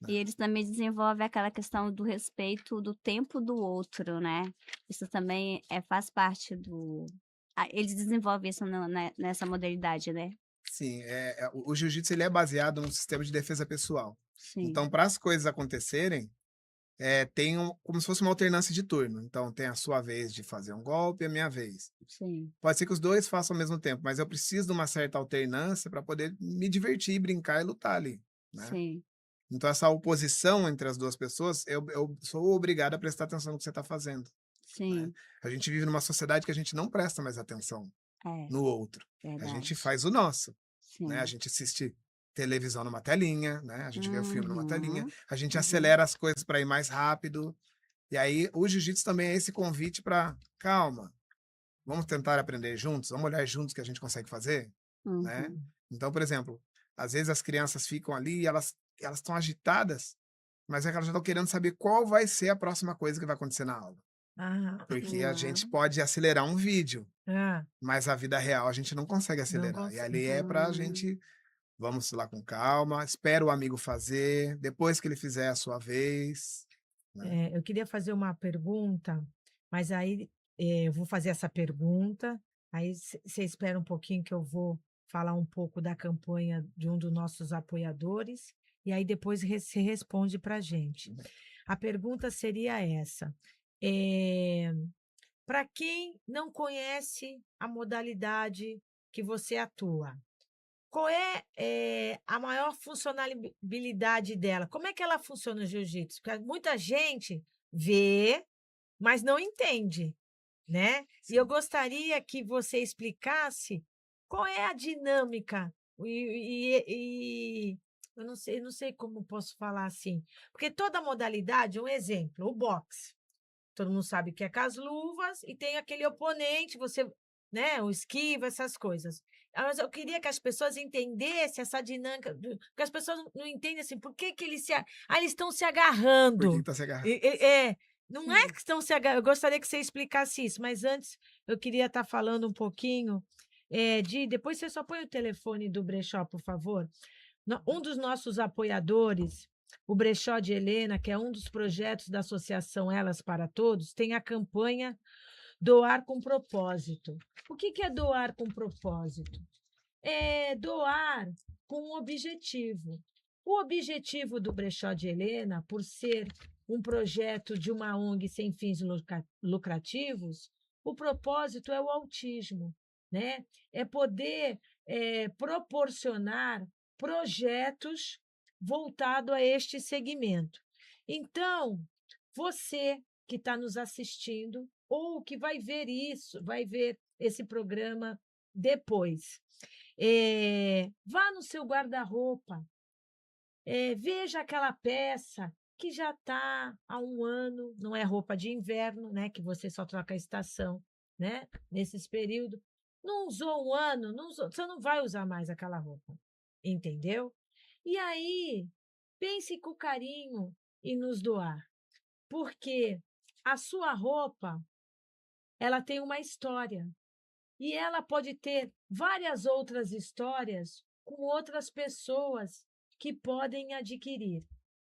né. E eles também desenvolvem aquela questão do respeito do tempo do outro, né. Isso também, faz parte do eles desenvolvem isso nessa modalidade, né. Sim, o jiu-jitsu ele é baseado num sistema de defesa pessoal. Sim, Então para as coisas acontecerem, tem como se fosse uma alternância de turno. Então tem a sua vez de fazer um golpe e a minha vez. sim, Pode ser que os 2 façam ao mesmo tempo, mas eu preciso de uma certa alternância para poder me divertir, brincar e lutar ali, né. sim, Então essa oposição entre as 2 pessoas, eu sou obrigado a prestar atenção no que você está fazendo, né. sim. A gente vive numa sociedade que a gente não presta mais atenção É, no outro, a gente verdade. faz o nosso, né, a Sim. gente assiste televisão numa telinha, né, a gente vê o filme numa telinha, Uhum, a gente uhum. acelera as coisas para ir mais rápido, E aí, o jiu-jitsu também é esse convite para, calma, vamos tentar aprender juntos, vamos olhar juntos o que a gente consegue fazer, né? Uhum. Então, por exemplo, às vezes as crianças ficam ali e elas estão agitadas, mas é que elas já estão querendo saber qual vai ser a próxima coisa que vai acontecer na aula. Ah, Porque a gente Uhum. pode acelerar um vídeo, ah, mas a vida real a gente não consegue não acelerar. E consegue. ali é pra Uhum. gente, vamos lá com calma, espera o amigo fazer, depois que ele fizer a sua vez, né? Eu queria fazer uma pergunta, mas aí eu vou fazer essa pergunta, aí você espera um pouquinho que eu vou falar um pouco da campanha de um dos nossos apoiadores, e aí depois você responde para a gente. A pergunta seria essa: para quem não conhece a modalidade que você atua, qual é, a maior funcionalidade dela? Como é que ela funciona no jiu-jitsu? Porque muita gente vê, mas não entende, né? E eu Sim. gostaria que você explicasse qual é a dinâmica e eu não sei como posso falar assim, porque toda modalidade, um exemplo, o boxe. Todo mundo sabe que é com as luvas e tem aquele oponente, você, né, o esquiva, essas coisas. Mas eu queria que as pessoas entendessem essa dinâmica, porque as pessoas não entendem assim, por que que eles estão se Por que agarrando. que tá se agarrando? É, não é que estão se agarrando, eu gostaria que você explicasse isso, mas antes eu queria estar falando um pouquinho, depois você só põe o telefone do brechó, por favor. Um dos nossos apoiadores, o Brechó de Helena, que é um dos projetos da Associação Elas para Todos, tem a campanha Doar com Propósito. O que é doar com propósito? É doar com um objetivo. O objetivo do Brechó de Helena, por ser um projeto de uma ONG sem fins lucrativos, o propósito é o autismo, né? É poder proporcionar projetos voltados a este segmento. Então, você que está nos assistindo ou que vai ver isso, vai ver esse programa depois, vá no seu guarda-roupa, veja aquela peça que já está há um ano, não é roupa de inverno, né? Que você só troca a estação, né? Nesses períodos. Não usou um ano, não usou, você não vai usar mais aquela roupa, entendeu? E aí, pense com carinho em nos doar, porque a sua roupa, ela tem uma história. E ela pode ter várias outras histórias com outras pessoas que podem adquirir,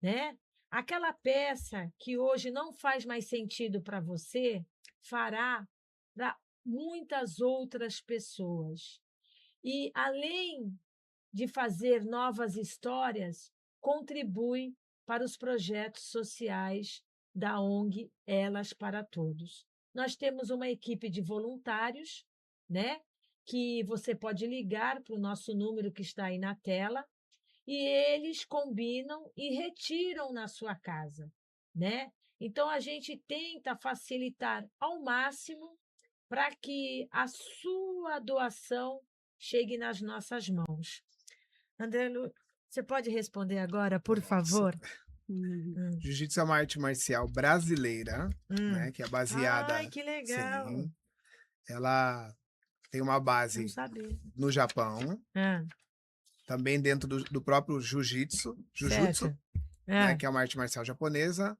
né? Aquela peça que hoje não faz mais sentido para você, fará para muitas outras pessoas. E além de fazer novas histórias, contribui para os projetos sociais da ONG Elas para Todos. Nós temos uma equipe de voluntários, né? Que você pode ligar para o nosso número que está aí na tela, e eles combinam e retiram na sua casa, né? Então a gente tenta facilitar ao máximo para que a sua doação chegue nas nossas mãos. André, você pode responder agora, por Posso. favor? Uhum. Jiu-jitsu é uma arte marcial brasileira, Hum. né? Que é Ai, baseada, que legal! sim, ela tem uma Não base sabia. no Japão, Ah, também dentro do próprio jiu-jitsu, certo. né? Ah, Que é uma arte marcial japonesa.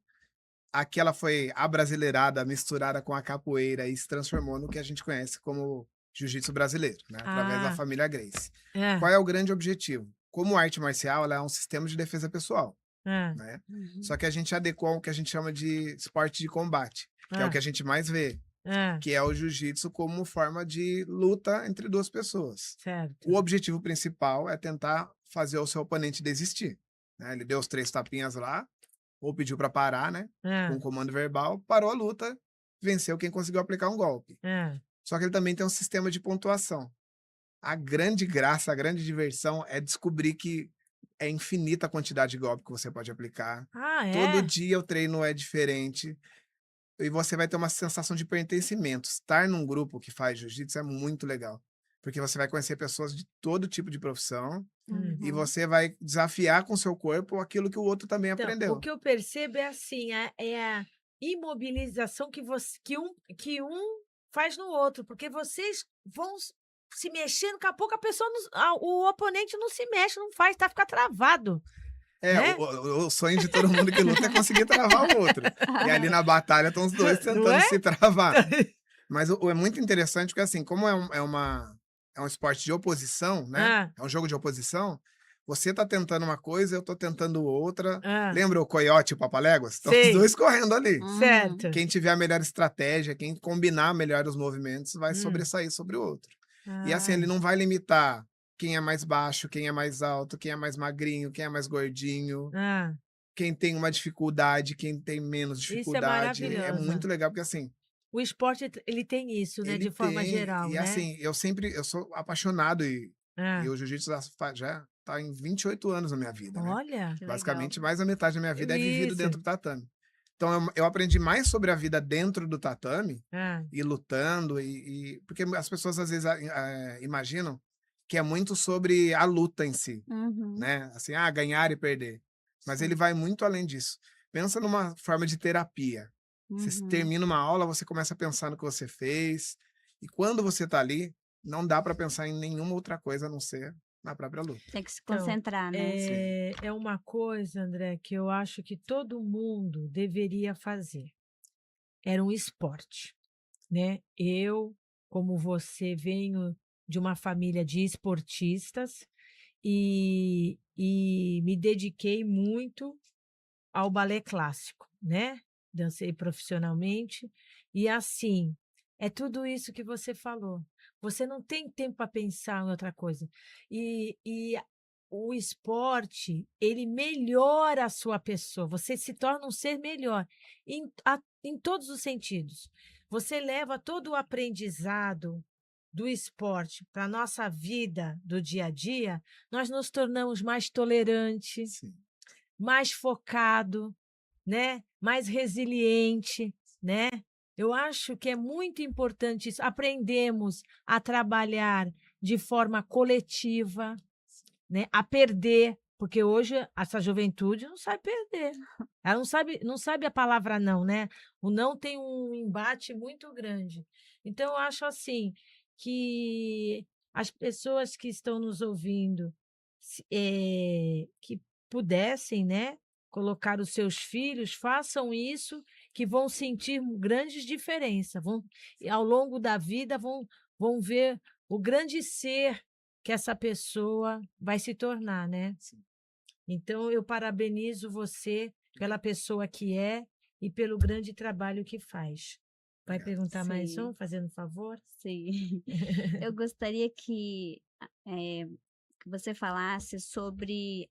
Aqui ela foi abrasileirada, misturada com a capoeira e se transformou no que a gente conhece como jiu-jitsu brasileiro, né? Através da ah, família Gracie. ah, Qual é o grande objetivo? Como arte marcial, ela é um sistema de defesa pessoal, ah, né? Uhum. Só que a gente adequou ao que a gente chama de esporte de combate, que é o ah, que a gente mais vê, ah, que é o jiu-jitsu como forma de luta entre duas pessoas. certo. O objetivo principal é tentar fazer o seu oponente desistir, né? Ele deu os 3 tapinhas lá, ou pediu para parar, né? Com Ah, um comando verbal, parou a luta, venceu quem conseguiu aplicar um golpe. ah. Só que ele também tem um sistema de pontuação. A grande graça, a grande diversão é descobrir que é infinita a quantidade de golpe que você pode aplicar. Ah, Todo é? dia o treino é diferente e você vai ter uma sensação de pertencimento. Estar num grupo que faz jiu-jitsu é muito legal, porque você vai conhecer pessoas de todo tipo de profissão e Uhum. você vai desafiar com seu corpo aquilo que o outro também Então, o aprendeu. que eu percebo é assim, imobilização que um faz no outro, porque vocês vão se mexendo, daqui a pouco a pessoa o oponente não se mexe, não faz, fica travado, né? O sonho de todo mundo que luta é conseguir travar o outro. E ali na batalha estão os dois tentando se travar. Mas é muito interessante porque, assim, como é um esporte de oposição, né? É um jogo de oposição. Você tá tentando uma coisa, eu tô tentando outra. Lembra o Coiote e o Papaléguas? Estão os dois correndo ali. Certo. Quem tiver a melhor estratégia, quem combinar melhor os movimentos, vai sobressair sobre o outro. E assim, ele não vai limitar quem é mais baixo, quem é mais alto, quem é mais magrinho, quem é mais gordinho, quem tem uma dificuldade, quem tem menos dificuldade. Isso é É maravilhoso. muito legal, porque assim... O esporte, ele tem isso, né? De forma geral, e, né? assim, eu sou apaixonado e o jiu-jitsu já tá em 28 anos na minha vida, né? Olha, basicamente, mais da metade da minha vida é vivido dentro do tatame. Então, eu aprendi mais sobre a vida dentro do tatame, e lutando, porque as pessoas às vezes imaginam que é muito sobre a luta em si, né? Assim, ganhar e perder. Mas ele vai muito além disso. Pensa numa forma de terapia. Você termina uma aula, você começa a pensar no que você fez, e quando você tá ali, não dá para pensar em nenhuma outra coisa a não ser na própria luta. Tem que se concentrar, né? É uma coisa, André, que eu acho que todo mundo deveria fazer. Era um esporte, né? Eu, como você, venho de uma família de esportistas e me dediquei muito ao balé clássico, né? Dancei profissionalmente e assim, é tudo isso que você falou. Você não tem tempo para pensar em outra coisa. E o esporte, ele melhora a sua pessoa. Você se torna um ser melhor em todos os sentidos. Você leva todo o aprendizado do esporte para a nossa vida do dia a dia, nós nos tornamos mais tolerantes, mais focado, né? Mais resiliente, né? Eu acho que é muito importante isso. Aprendemos a trabalhar de forma coletiva, né? A perder, porque hoje essa juventude não sabe perder. Ela não sabe a palavra não, né? O não tem um embate muito grande. Então, eu acho assim que as pessoas que estão nos ouvindo, que pudessem, né, colocar os seus filhos, façam isso, que vão sentir grandes diferenças. Ao longo da vida, vão ver o grande ser que essa pessoa vai se tornar, né? Então, eu parabenizo você pela pessoa que é e pelo grande trabalho que faz. Vai perguntar mais um, fazendo favor? Sim. Eu gostaria que você falasse sobre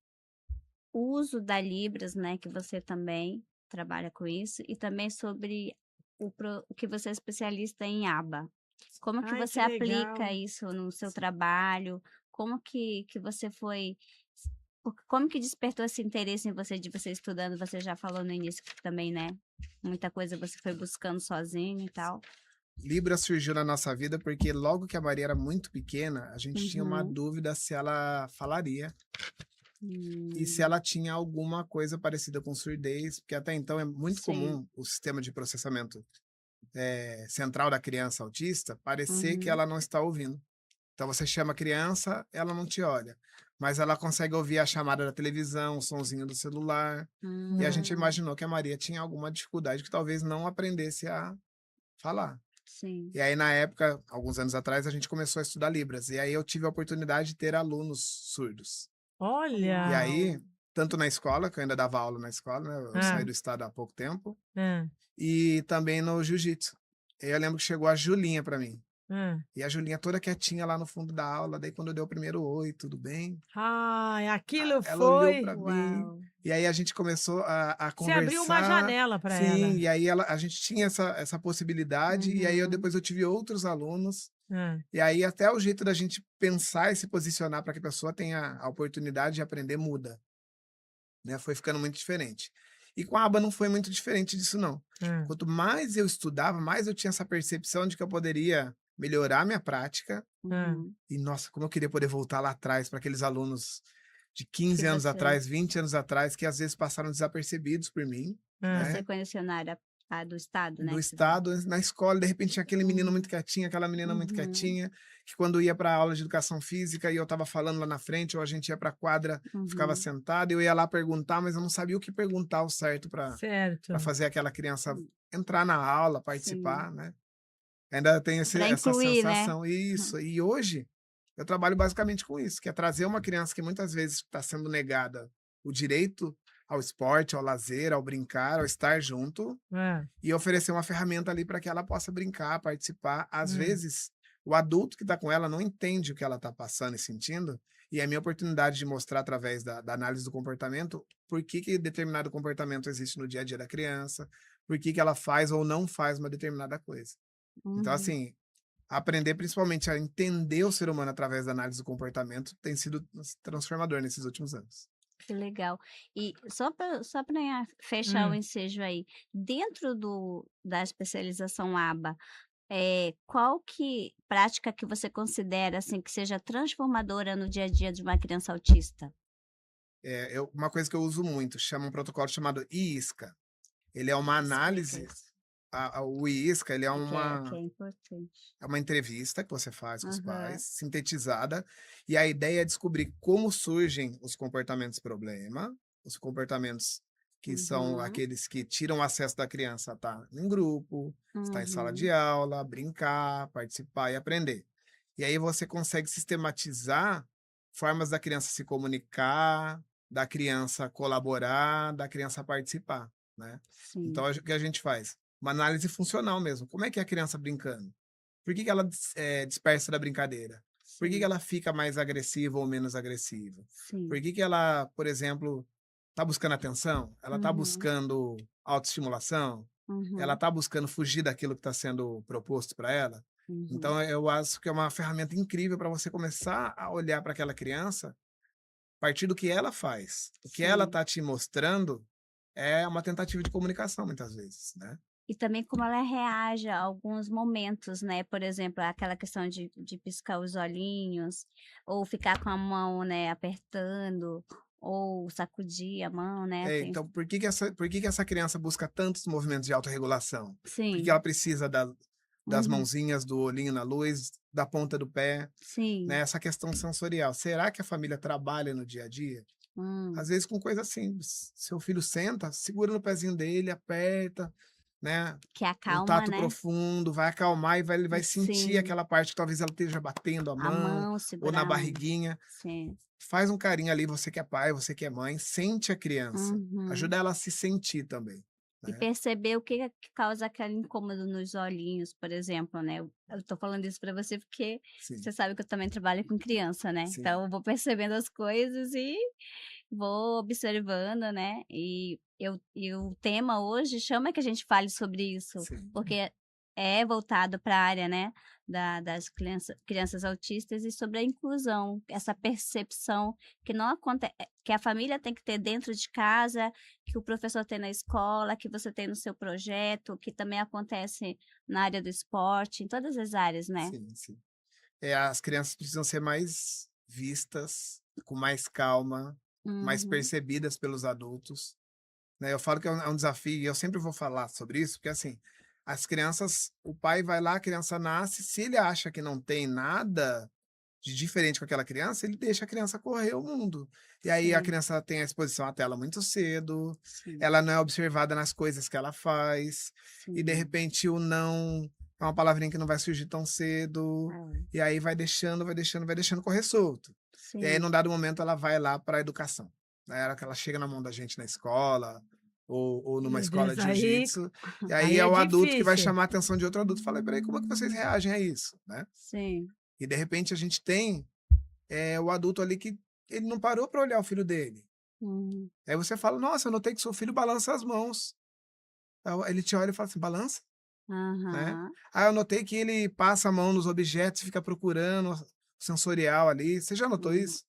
o uso da Libras, né? Que você também trabalha com isso, e também sobre o que você é especialista em aba. Como que você aplica isso no seu trabalho? Como que você foi... Como que despertou esse interesse em você, de você estudando? Você já falou no início que também, né? Muita coisa você foi buscando sozinho e tal. Libra surgiu na nossa vida porque logo que a Maria era muito pequena, a gente tinha uma dúvida se ela falaria e se ela tinha alguma coisa parecida com surdez, porque até então é muito comum o sistema de processamento central da criança autista parecer que ela não está ouvindo. Então você chama a criança, ela não te olha, mas ela consegue ouvir a chamada da televisão, o sonzinho do celular. E a gente imaginou que a Maria tinha alguma dificuldade que talvez não aprendesse a falar. Sim. E aí, na época, alguns anos atrás, a gente começou a estudar Libras. E aí eu tive a oportunidade de ter alunos surdos. Olha! E aí, tanto na escola, que eu ainda dava aula na escola, né? Eu saí do estado há pouco tempo. E também no jiu-jitsu. E aí eu lembro que chegou a Julinha pra mim. E a Julinha toda quietinha lá no fundo da aula. Daí quando eu dei o primeiro oi, tudo bem? Ai, aquilo Ela olhou pra mim. E aí a gente começou a Você conversar. abriu uma janela para ela. Sim, e aí a gente tinha essa possibilidade. E aí depois eu tive outros alunos. E aí até o jeito da gente pensar e se posicionar para que a pessoa tenha a oportunidade de aprender muda. Né? Foi ficando muito diferente. E com a aba não foi muito diferente disso, não. Quanto mais eu estudava, mais eu tinha essa percepção de que eu poderia melhorar minha prática. E, nossa, como eu queria poder voltar lá atrás para aqueles alunos de 15 anos atrás, 20 anos atrás, que às vezes passaram desapercebidos por mim. Você conheceu na área do estado, né? do que você fala. estado, na escola, de repente tinha aquele menino Uhum. muito quietinho, aquela menina muito Uhum. quietinha, que quando ia para aula de educação física e eu estava falando lá na frente, ou a gente ia para a quadra, ficava Uhum. sentado, eu ia lá perguntar, mas eu não sabia o que perguntar ao certo para Certo. fazer aquela criança Sim. entrar na aula, Sim. participar, né? Ainda tem Para essa incluir, né? sensação, isso. E hoje eu trabalho basicamente com isso, que é trazer uma criança que muitas vezes está sendo negada o direito ao esporte, ao lazer, ao brincar, ao estar junto, É, e oferecer uma ferramenta ali para que ela possa brincar, participar. Às é. vezes, o adulto que está com ela não entende o que ela está passando e sentindo, e é a minha oportunidade de mostrar através da análise do comportamento por que determinado comportamento existe no dia a dia da criança, por que ela faz ou não faz uma determinada coisa. Então, Uhum. assim, aprender principalmente a entender o ser humano através da análise do comportamento tem sido transformador nesses últimos anos. Que legal. E só para fechar o Hum. ensejo aí, dentro da especialização ABA, qual que prática que você considera, assim, que seja transformadora no dia a dia de uma criança autista? Uma coisa que eu uso muito, chama um protocolo chamado IISCA. Ele é uma Explica análise, isso, o IISCA, ele que é importante. é uma entrevista que você faz com os Aham. pais, sintetizada, e a ideia é descobrir como surgem os comportamentos problema, os comportamentos que são Uhum. aqueles que tiram o acesso da criança a estar em grupo, estar em sala de Uhum. aula, brincar, participar e aprender. E aí você consegue sistematizar formas da criança se comunicar, da criança colaborar, da criança participar, né? Então, Sim, o que a gente faz? Uma análise funcional mesmo. Como é que é a criança brincando? Por que ela dispersa da brincadeira? Por que sim, ela fica mais agressiva ou menos agressiva? sim. Por que ela, por exemplo, está buscando atenção? Ela está Uhum. buscando autoestimulação? Ela Uhum. está buscando fugir daquilo que está sendo proposto para ela? Uhum. Então, eu acho que é uma ferramenta incrível para você começar a olhar para aquela criança a partir do que ela faz. O que ela Sim. está te mostrando é uma tentativa de comunicação, muitas vezes, né? E também como ela reage a alguns momentos, né, por exemplo, aquela questão de piscar os olhinhos, ou ficar com a mão, né, apertando, ou sacudir a mão, né, tem Então, por que que essa criança busca tantos movimentos de autorregulação? Porque sim, ela precisa das uhum, mãozinhas, do olhinho na luz, da ponta do pé, né? sim, Essa questão sensorial. Será que a família trabalha no dia a dia? hum, Às vezes com coisa simples. Seu filho senta, segura no pezinho dele, aperta, né? que Um acalma, tato né, profundo, vai acalmar e ele vai sentir sim, aquela parte que talvez ela esteja batendo a a mão mão ou na segurar a mão, barriguinha. sim, Faz um carinho ali, você que é pai, você que é mãe, sente a criança. uhum. Ajuda ela a se sentir também, E né. perceber o que é que causa aquele incômodo nos olhinhos, por exemplo, né. Eu tô falando isso para você porque Sim, você sabe que eu também trabalho com criança, né, sim, então eu vou percebendo as coisas e vou observando, né, e o tema hoje chama que a gente fale sobre isso, sim. porque é voltado para a área, né, das crianças autistas e sobre a inclusão, essa percepção que não aconte que a família tem que ter dentro de casa, que o professor tem na escola, que você tem no seu projeto, que também acontece na área do esporte, em todas as áreas, né. Sim, sim. As crianças precisam ser mais vistas, com mais calma, mais Uhum, percebidas pelos adultos, né. Eu falo que é um desafio e eu sempre vou falar sobre isso, porque, assim, as crianças o pai vai lá, a criança nasce, se ele acha que não tem nada de diferente com aquela criança, ele deixa a criança correr o mundo. E aí a sim, criança tem a exposição à tela muito cedo, sim, ela não é observada nas coisas que ela faz, e de sim. repente o não é uma palavrinha que não vai surgir tão cedo, É, e aí vai deixando, vai deixando, vai deixando correr solto. E aí, sim. num dado momento, ela vai lá para a educação. Na hora que ela chega na mão da gente na escola, ou numa Meu escola Deus, de aí jiu-jitsu, e aí aí é é o adulto que vai difícil. chamar a atenção de outro adulto e fala: "Espera aí, como é que vocês reagem a isso?", né. Sim. E de repente a gente tem o adulto ali que ele não parou para olhar o filho dele. Uhum. Aí você fala: "Nossa, eu notei que seu filho balança as mãos". Aí ele te olha e fala assim: "Balança?", né. Aham. "Ah, eu notei que ele passa a mão nos objetos e fica procurando o sensorial ali, você já notou Uhum. isso?".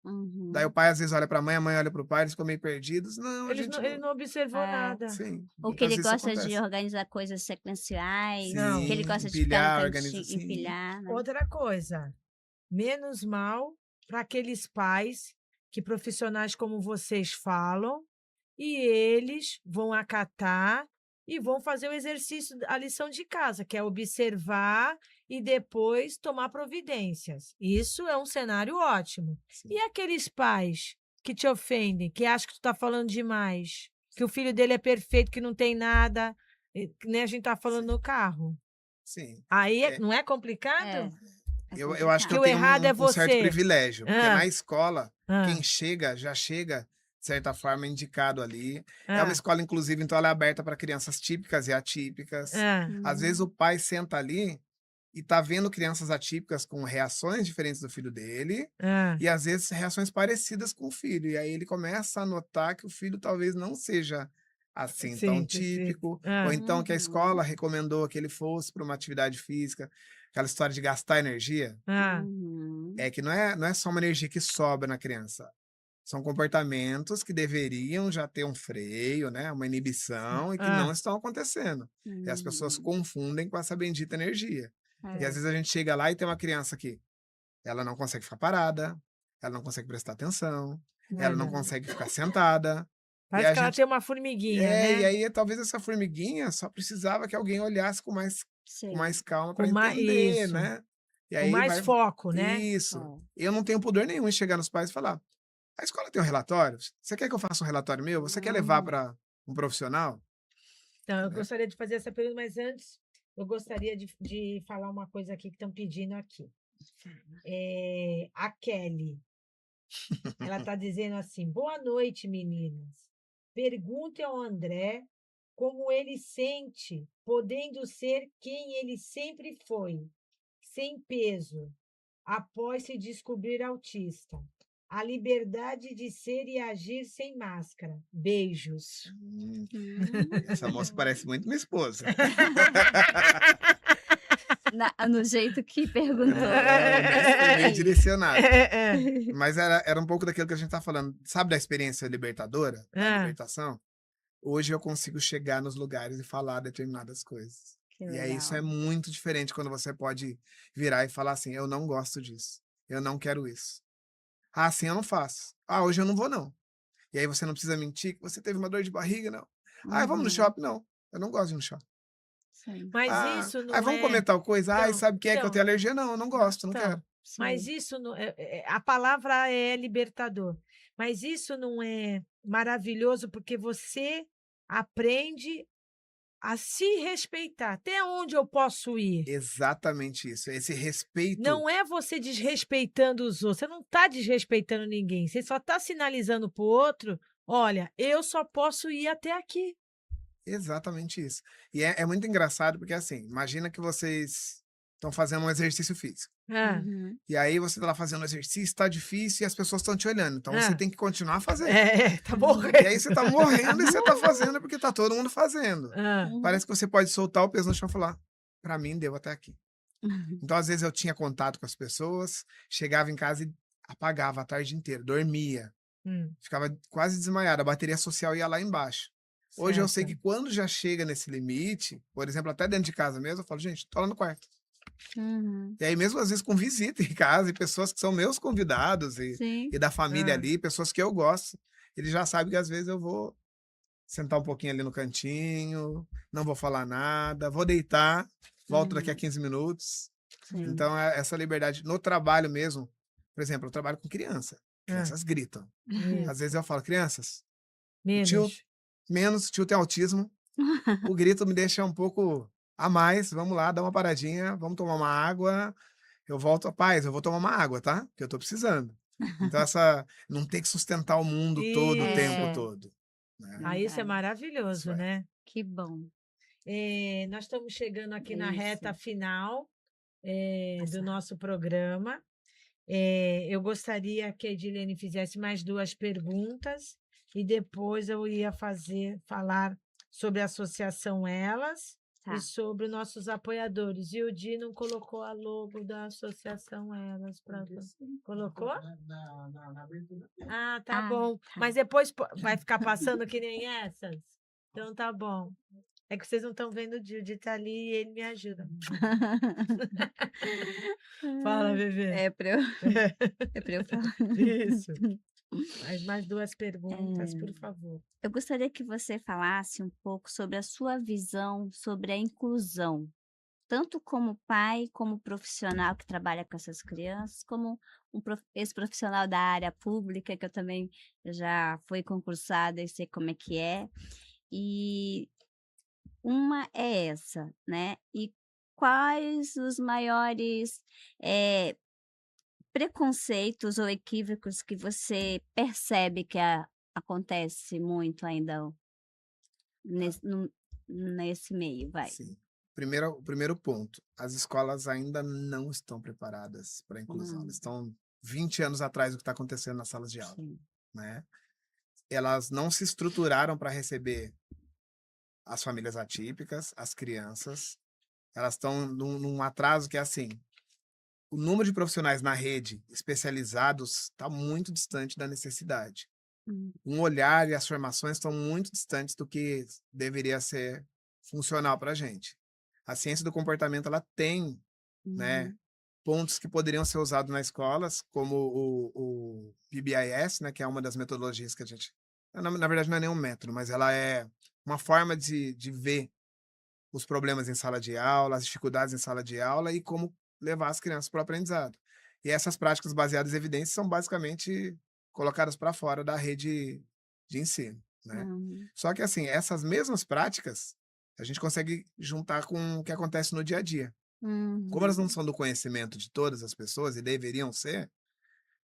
Daí o Uhum. pai às vezes olha para a mãe olha para o pai, eles ficam meio perdidos. "Não, a gente Ele não". não observou É. nada. Sim, Ou que às ele vezes isso gosta de acontece. organizar coisas sequenciais, que Não. ele Sim, gosta de ficar no empilhar, organiza cantinho sim, empilhar, né. Outra coisa, menos mal para aqueles pais que profissionais como vocês falam, e eles vão acatar e vão fazer o exercício, a lição de casa, que é observar e depois tomar providências. Isso é um cenário ótimo. Sim. E aqueles pais que te ofendem, que acham que tu está falando demais, que o filho dele é perfeito, que não tem nada, que nem a gente está falando no carro. Sim. Aí É. não é complicado? É Eu acho que Que eu o tenho errado é um certo você. privilégio, porque Ah. na escola, quem Ah, chega, já chega, de certa forma, indicado ali. É uma ah, escola, inclusive, então ela é aberta para crianças típicas e atípicas. ah, Às vezes o pai senta ali e tá vendo crianças atípicas com reações diferentes do filho dele, ah. e às vezes reações parecidas com o filho. E aí ele começa a notar que o filho talvez não seja assim tão Sim, sim. típico, ou Ah, então que a escola recomendou que ele fosse para uma atividade física, aquela história de gastar energia. ah. É que não é só uma energia que sobra na criança. São comportamentos que deveriam já ter um freio, né, uma inibição e que não Ah, estão acontecendo. E as pessoas confundem com essa bendita energia. E às É. vezes a gente chega lá e tem uma criança que ela não consegue ficar parada, ela não consegue prestar atenção, ela não olha, consegue ficar sentada. E parece a que ela gente tem uma formiguinha, e né? aí talvez essa formiguinha só precisava que alguém olhasse com Sim. mais calma Com para entender, isso, né. E com aí mais vai foco, né? isso. É. Eu não tenho pudor nenhum em chegar nos pais e falar: "A escola tem um relatório? Você quer que eu faça um relatório meu? Você quer levar para um profissional?" Então, eu Né. gostaria de fazer essa pergunta, mas antes eu gostaria de falar uma coisa aqui que estão pedindo aqui. A Kelly, ela está dizendo assim: boa noite, meninas. Pergunte ao André como ele sente, podendo ser quem ele sempre foi, sem peso, após se descobrir autista. A liberdade de ser e agir sem máscara. Beijos. Essa moça parece muito minha esposa. No jeito que perguntou. Meio direcionado. É. Mas era um pouco daquilo que a gente tá falando. Sabe da experiência libertadora? Da Ah, libertação? Hoje eu consigo chegar nos lugares e falar determinadas coisas. Que E aí isso é legal. muito diferente quando você pode virar e falar assim: "Eu não gosto disso. Eu não quero isso. Ah, assim eu não faço. Ah, hoje eu não vou não". E aí você não precisa mentir que você teve uma dor de barriga, não. "Ah, vamos no Uhum. shopping?" "Não, eu não gosto de ir no shopping". Sim. mas "Ah, isso ai, não vamos comer é. tal coisa?" "Ai, Então, sabe o que é que eu então, tenho alergia?" "Não, eu não gosto, não quero". então, mas Sim. isso não a palavra é libertador, mas isso não é maravilhoso porque você aprende a se respeitar. Até onde eu posso ir? Exatamente isso, esse respeito Não é você desrespeitando os outros, você não está desrespeitando ninguém, você só está sinalizando para o outro: "Olha, eu só posso ir até aqui". exatamente isso. E é muito engraçado porque, assim, imagina que vocês estão fazendo um exercício físico, Hã, Uhum. e aí você tá lá fazendo o exercício, tá difícil e as pessoas estão te olhando, então você hã. tem que continuar fazendo. Tá E aí morrendo. você tá morrendo e você tá fazendo porque tá todo mundo fazendo. Hã, Uhum. Parece que você pode soltar o peso no chão e falar: "Pra mim deu até aqui". Então, às vezes, eu tinha contato com as pessoas, chegava em casa e apagava a tarde inteira, dormia, hum, ficava quase desmaiado, a bateria social ia lá embaixo. Hoje eu sei certo. que quando já chega nesse limite, por exemplo, até dentro de casa mesmo, eu falo: "Gente, tô lá no quarto". Uhum. E aí mesmo às vezes com visita em casa e pessoas que são meus convidados Sim. e da família Hã, ali, pessoas que eu gosto, eles já sabem que às vezes eu vou sentar um pouquinho ali no cantinho, não vou falar nada, vou deitar, volto daqui a Uhum. 15 minutos. Sim. Então, essa liberdade no trabalho mesmo, por exemplo, eu trabalho com hã, crianças gritam. Às isso. vezes eu falo: "Crianças, o tio Menos. menos, o tio tem autismo, o grito me deixa um pouco a mais, vamos lá, dá uma paradinha, vamos tomar uma água, eu volto, paz, eu vou tomar uma água, tá, que eu tô precisando". Então essa não ter que sustentar o mundo todo, o tempo Isso. É, todo, né. Isso é verdade. Isso maravilhoso, é. né. Que bom. Nós estamos chegando aqui na Isso. reta final, do Passar. nosso programa. Eu gostaria que a Edilene fizesse mais 2 perguntas e depois eu ia falar sobre a associação Elas e Tá. sobre os nossos apoiadores. E o Di não colocou a logo da associação Elas pra colocou? Ah, tá Ah, bom. tá. Mas depois vai ficar passando que nem essas? Então tá bom. É que vocês não estão vendo o Di tá ali e ele me ajuda. Fala, bebê. É pra eu é pra eu falar. Isso. Mais 2 perguntas, por favor. Eu gostaria que você falasse um pouco sobre a sua visão sobre a inclusão, tanto como pai, como profissional que trabalha com essas crianças, como ex-profissional da área pública, que eu também já fui concursada e sei como é que é. E uma é essa, né? E quais os maiores preconceitos ou equívocos que você percebe que acontece muito ainda nesse meio, vai? Sim. O primeiro ponto, as escolas ainda não estão preparadas para a inclusão. Não. Elas estão 20 anos atrás do que está acontecendo nas salas de aula, Sim. né? Elas não se estruturaram para receber as famílias atípicas, as crianças. Elas estão num atraso que é assim, o número de profissionais na rede especializados está muito distante da necessidade. Um olhar e as formações estão muito distantes do que deveria ser funcional para a gente. A ciência do comportamento ela tem, né, pontos que poderiam ser usados nas escolas, como o PBIS, né, que é uma das metodologias que a gente... Na verdade, não é nenhum método, mas ela é uma forma de ver os problemas em sala de aula, as dificuldades em sala de aula e como levar as crianças para o aprendizado. E essas práticas baseadas em evidências são basicamente colocadas para fora da rede de ensino, né? Só que, assim, essas mesmas práticas a gente consegue juntar com o que acontece no dia a dia. Como elas não são do conhecimento de todas as pessoas e deveriam ser,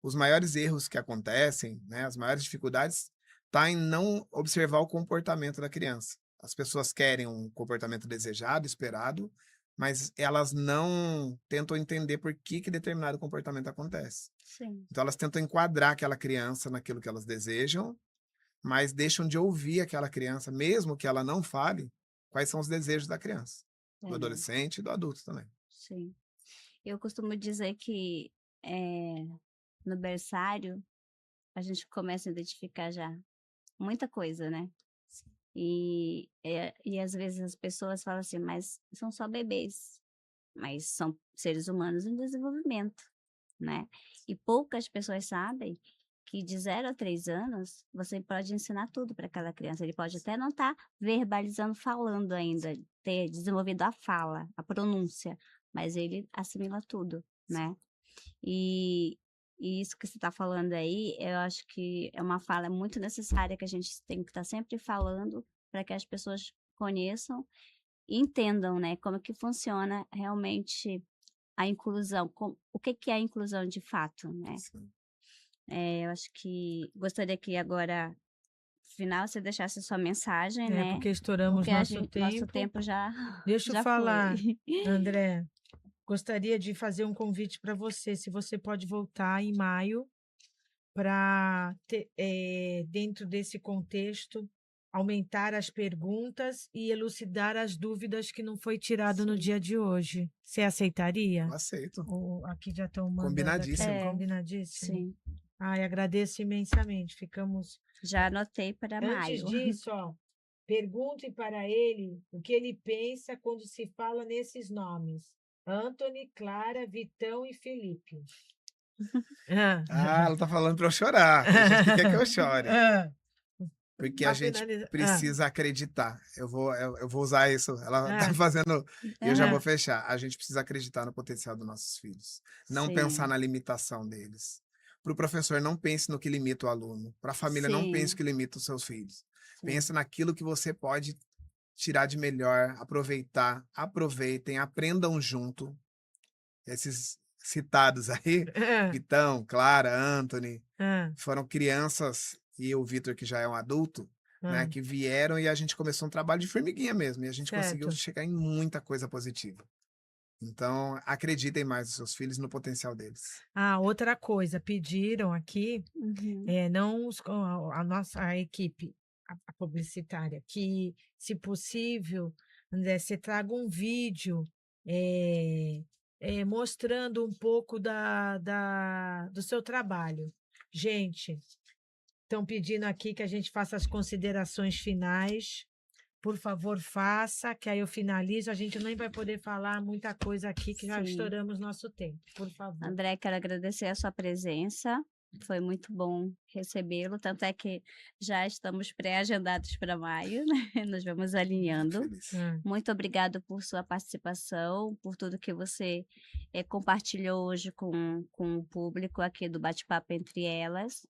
os maiores erros que acontecem, né, as maiores dificuldades, tá em não observar o comportamento da criança. As pessoas querem um comportamento desejado, esperado, mas elas não tentam entender por que determinado comportamento acontece. Sim. Então elas tentam enquadrar aquela criança naquilo que elas desejam, mas deixam de ouvir aquela criança, mesmo que ela não fale, quais são os desejos da criança, do adolescente e do adulto também. Sim. Eu costumo dizer que no berçário a gente começa a identificar já muita coisa, né? E às vezes as pessoas falam assim, mas são só bebês, mas são seres humanos em desenvolvimento, né? E poucas pessoas sabem que de 0 a 3 anos você pode ensinar tudo para aquela criança. Ele pode até não estar verbalizando, falando ainda, ter desenvolvido a fala, a pronúncia, mas ele assimila tudo, né? E isso que você está falando aí, eu acho que é uma fala muito necessária que a gente tem que estar sempre falando para que as pessoas conheçam e entendam, né, como que funciona realmente a inclusão, o que é a inclusão de fato, né? Eu acho que gostaria que agora, no final, você deixasse a sua mensagem, né? Porque estouramos Porque nosso tempo já, Deixa eu já falar, foi. André. Gostaria de fazer um convite para você, se você pode voltar em maio para, dentro desse contexto, aumentar as perguntas e elucidar as dúvidas que não foi tirado no Sim. dia de hoje. Você aceitaria? Eu aceito. Aqui já estão mandando. Combinadíssimo. Combinadíssimo? Sim. Ai, agradeço imensamente. Ficamos... Já anotei para Antes maio. disso, pergunte para ele o que ele pensa quando se fala nesses nomes. Antony, Clara, Vitão e Felipe. Ela tá falando para eu chorar. Tem gente que quer que eu chore. Porque a gente precisa acreditar. Eu vou usar isso. Ela tá fazendo... E eu já vou fechar. A gente precisa acreditar no potencial dos nossos filhos. Não pensar na limitação deles. Para o professor, não pense no que limita o aluno. Para a família, não pense no que limita os seus filhos. Pense naquilo que você pode tirar de melhor, aproveitar. Aproveitem, aprendam junto. Esses citados aí, Vitão, Clara, Antony, foram crianças, e o Vitor, que já é um adulto, né, que vieram e a gente começou um trabalho de formiguinha mesmo, e a gente conseguiu chegar em muita coisa positiva. Então, acreditem mais nos seus filhos, no potencial deles. Outra coisa, pediram aqui, não a nossa equipe, a publicitária, que, se possível, André, você traga um vídeo mostrando um pouco do seu trabalho. Gente, estão pedindo aqui que a gente faça as considerações finais. Por favor, faça, que aí eu finalizo. A gente nem vai poder falar muita coisa aqui, que já estouramos nosso tempo. Por favor. André, quero agradecer a sua presença, Foi muito bom recebê-lo, tanto é que já estamos pré-agendados para maio, né? Nós vamos alinhando. Feliz. Muito obrigado por sua participação, por tudo que você compartilhou hoje com o público aqui do Bate-Papo Entre Elas.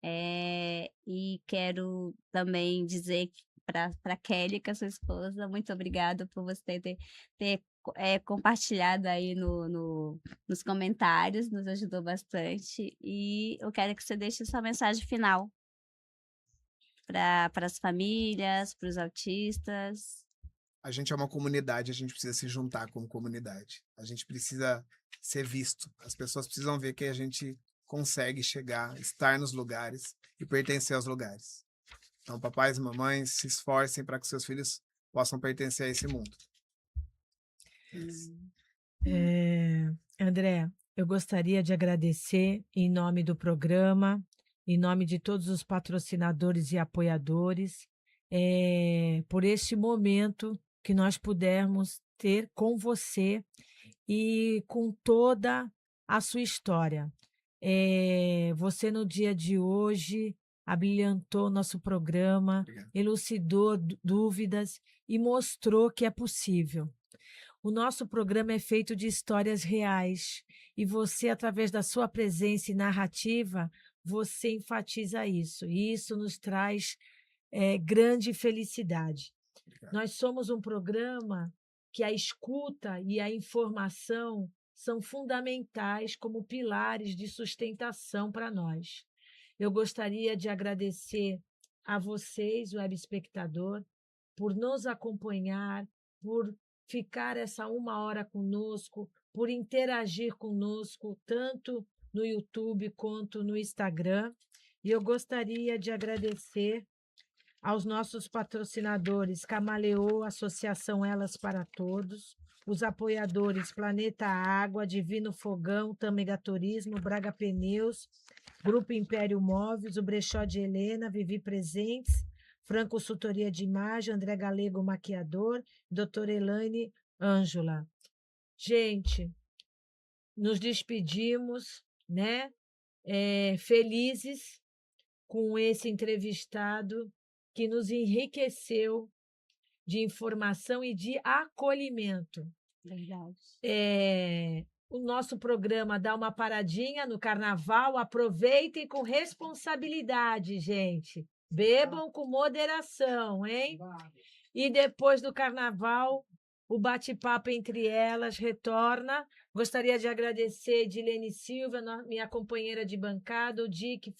E quero também dizer para Kelly, que é sua esposa, muito obrigada por você ter compartilhado aí nos comentários, nos ajudou bastante. E eu quero que você deixe sua mensagem final para as famílias, para os autistas. A gente é uma comunidade, a gente precisa se juntar como comunidade. A gente precisa ser visto. As pessoas precisam ver que a gente consegue chegar, estar nos lugares e pertencer aos lugares. Então, papais e mamães, se esforcem para que seus filhos possam pertencer a esse mundo. André, eu gostaria de agradecer em nome do programa, em nome de todos os patrocinadores e apoiadores, por este momento que nós pudermos ter com você e com toda a sua história. Você, no dia de hoje, abrilhantou nosso programa, Obrigado. elucidou dúvidas e mostrou que é possível. O nosso programa é feito de histórias reais e você, através da sua presença e narrativa, você enfatiza isso. E isso nos traz grande felicidade. Obrigado. Nós somos um programa que a escuta e a informação são fundamentais como pilares de sustentação para nós. Eu gostaria de agradecer a vocês, web espectador, por nos acompanhar, por ficar essa 1 hora conosco, por interagir conosco, tanto no YouTube quanto no Instagram. E eu gostaria de agradecer aos nossos patrocinadores Camaleô, Associação Elas para Todos, os apoiadores Planeta Água, Divino Fogão, Tâmega Turismo, Braga Pneus, Grupo Império Móveis, o Brechó de Helena, Vivi Presentes, Franco Consultoria de Imagem, André Galego Maquiador, doutora Elaine Ângela. Gente, nos despedimos, né? Felizes com esse entrevistado que nos enriqueceu de informação e de acolhimento. Verdade. O nosso programa dá uma paradinha no carnaval, aproveitem com responsabilidade, gente. Bebam com moderação, hein? E depois do carnaval, o bate-papo entre elas retorna. Gostaria de agradecer a Edilene Silva, minha companheira de bancada, o Di, que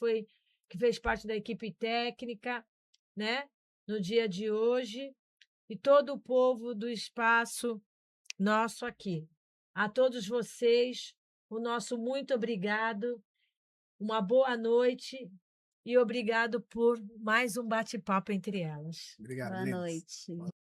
fez parte da equipe técnica, né? No dia de hoje, e todo o povo do espaço nosso aqui. A todos vocês, o nosso muito obrigado, uma boa noite e obrigado por mais um bate-papo entre elas. Obrigado, Boa meninas. noite.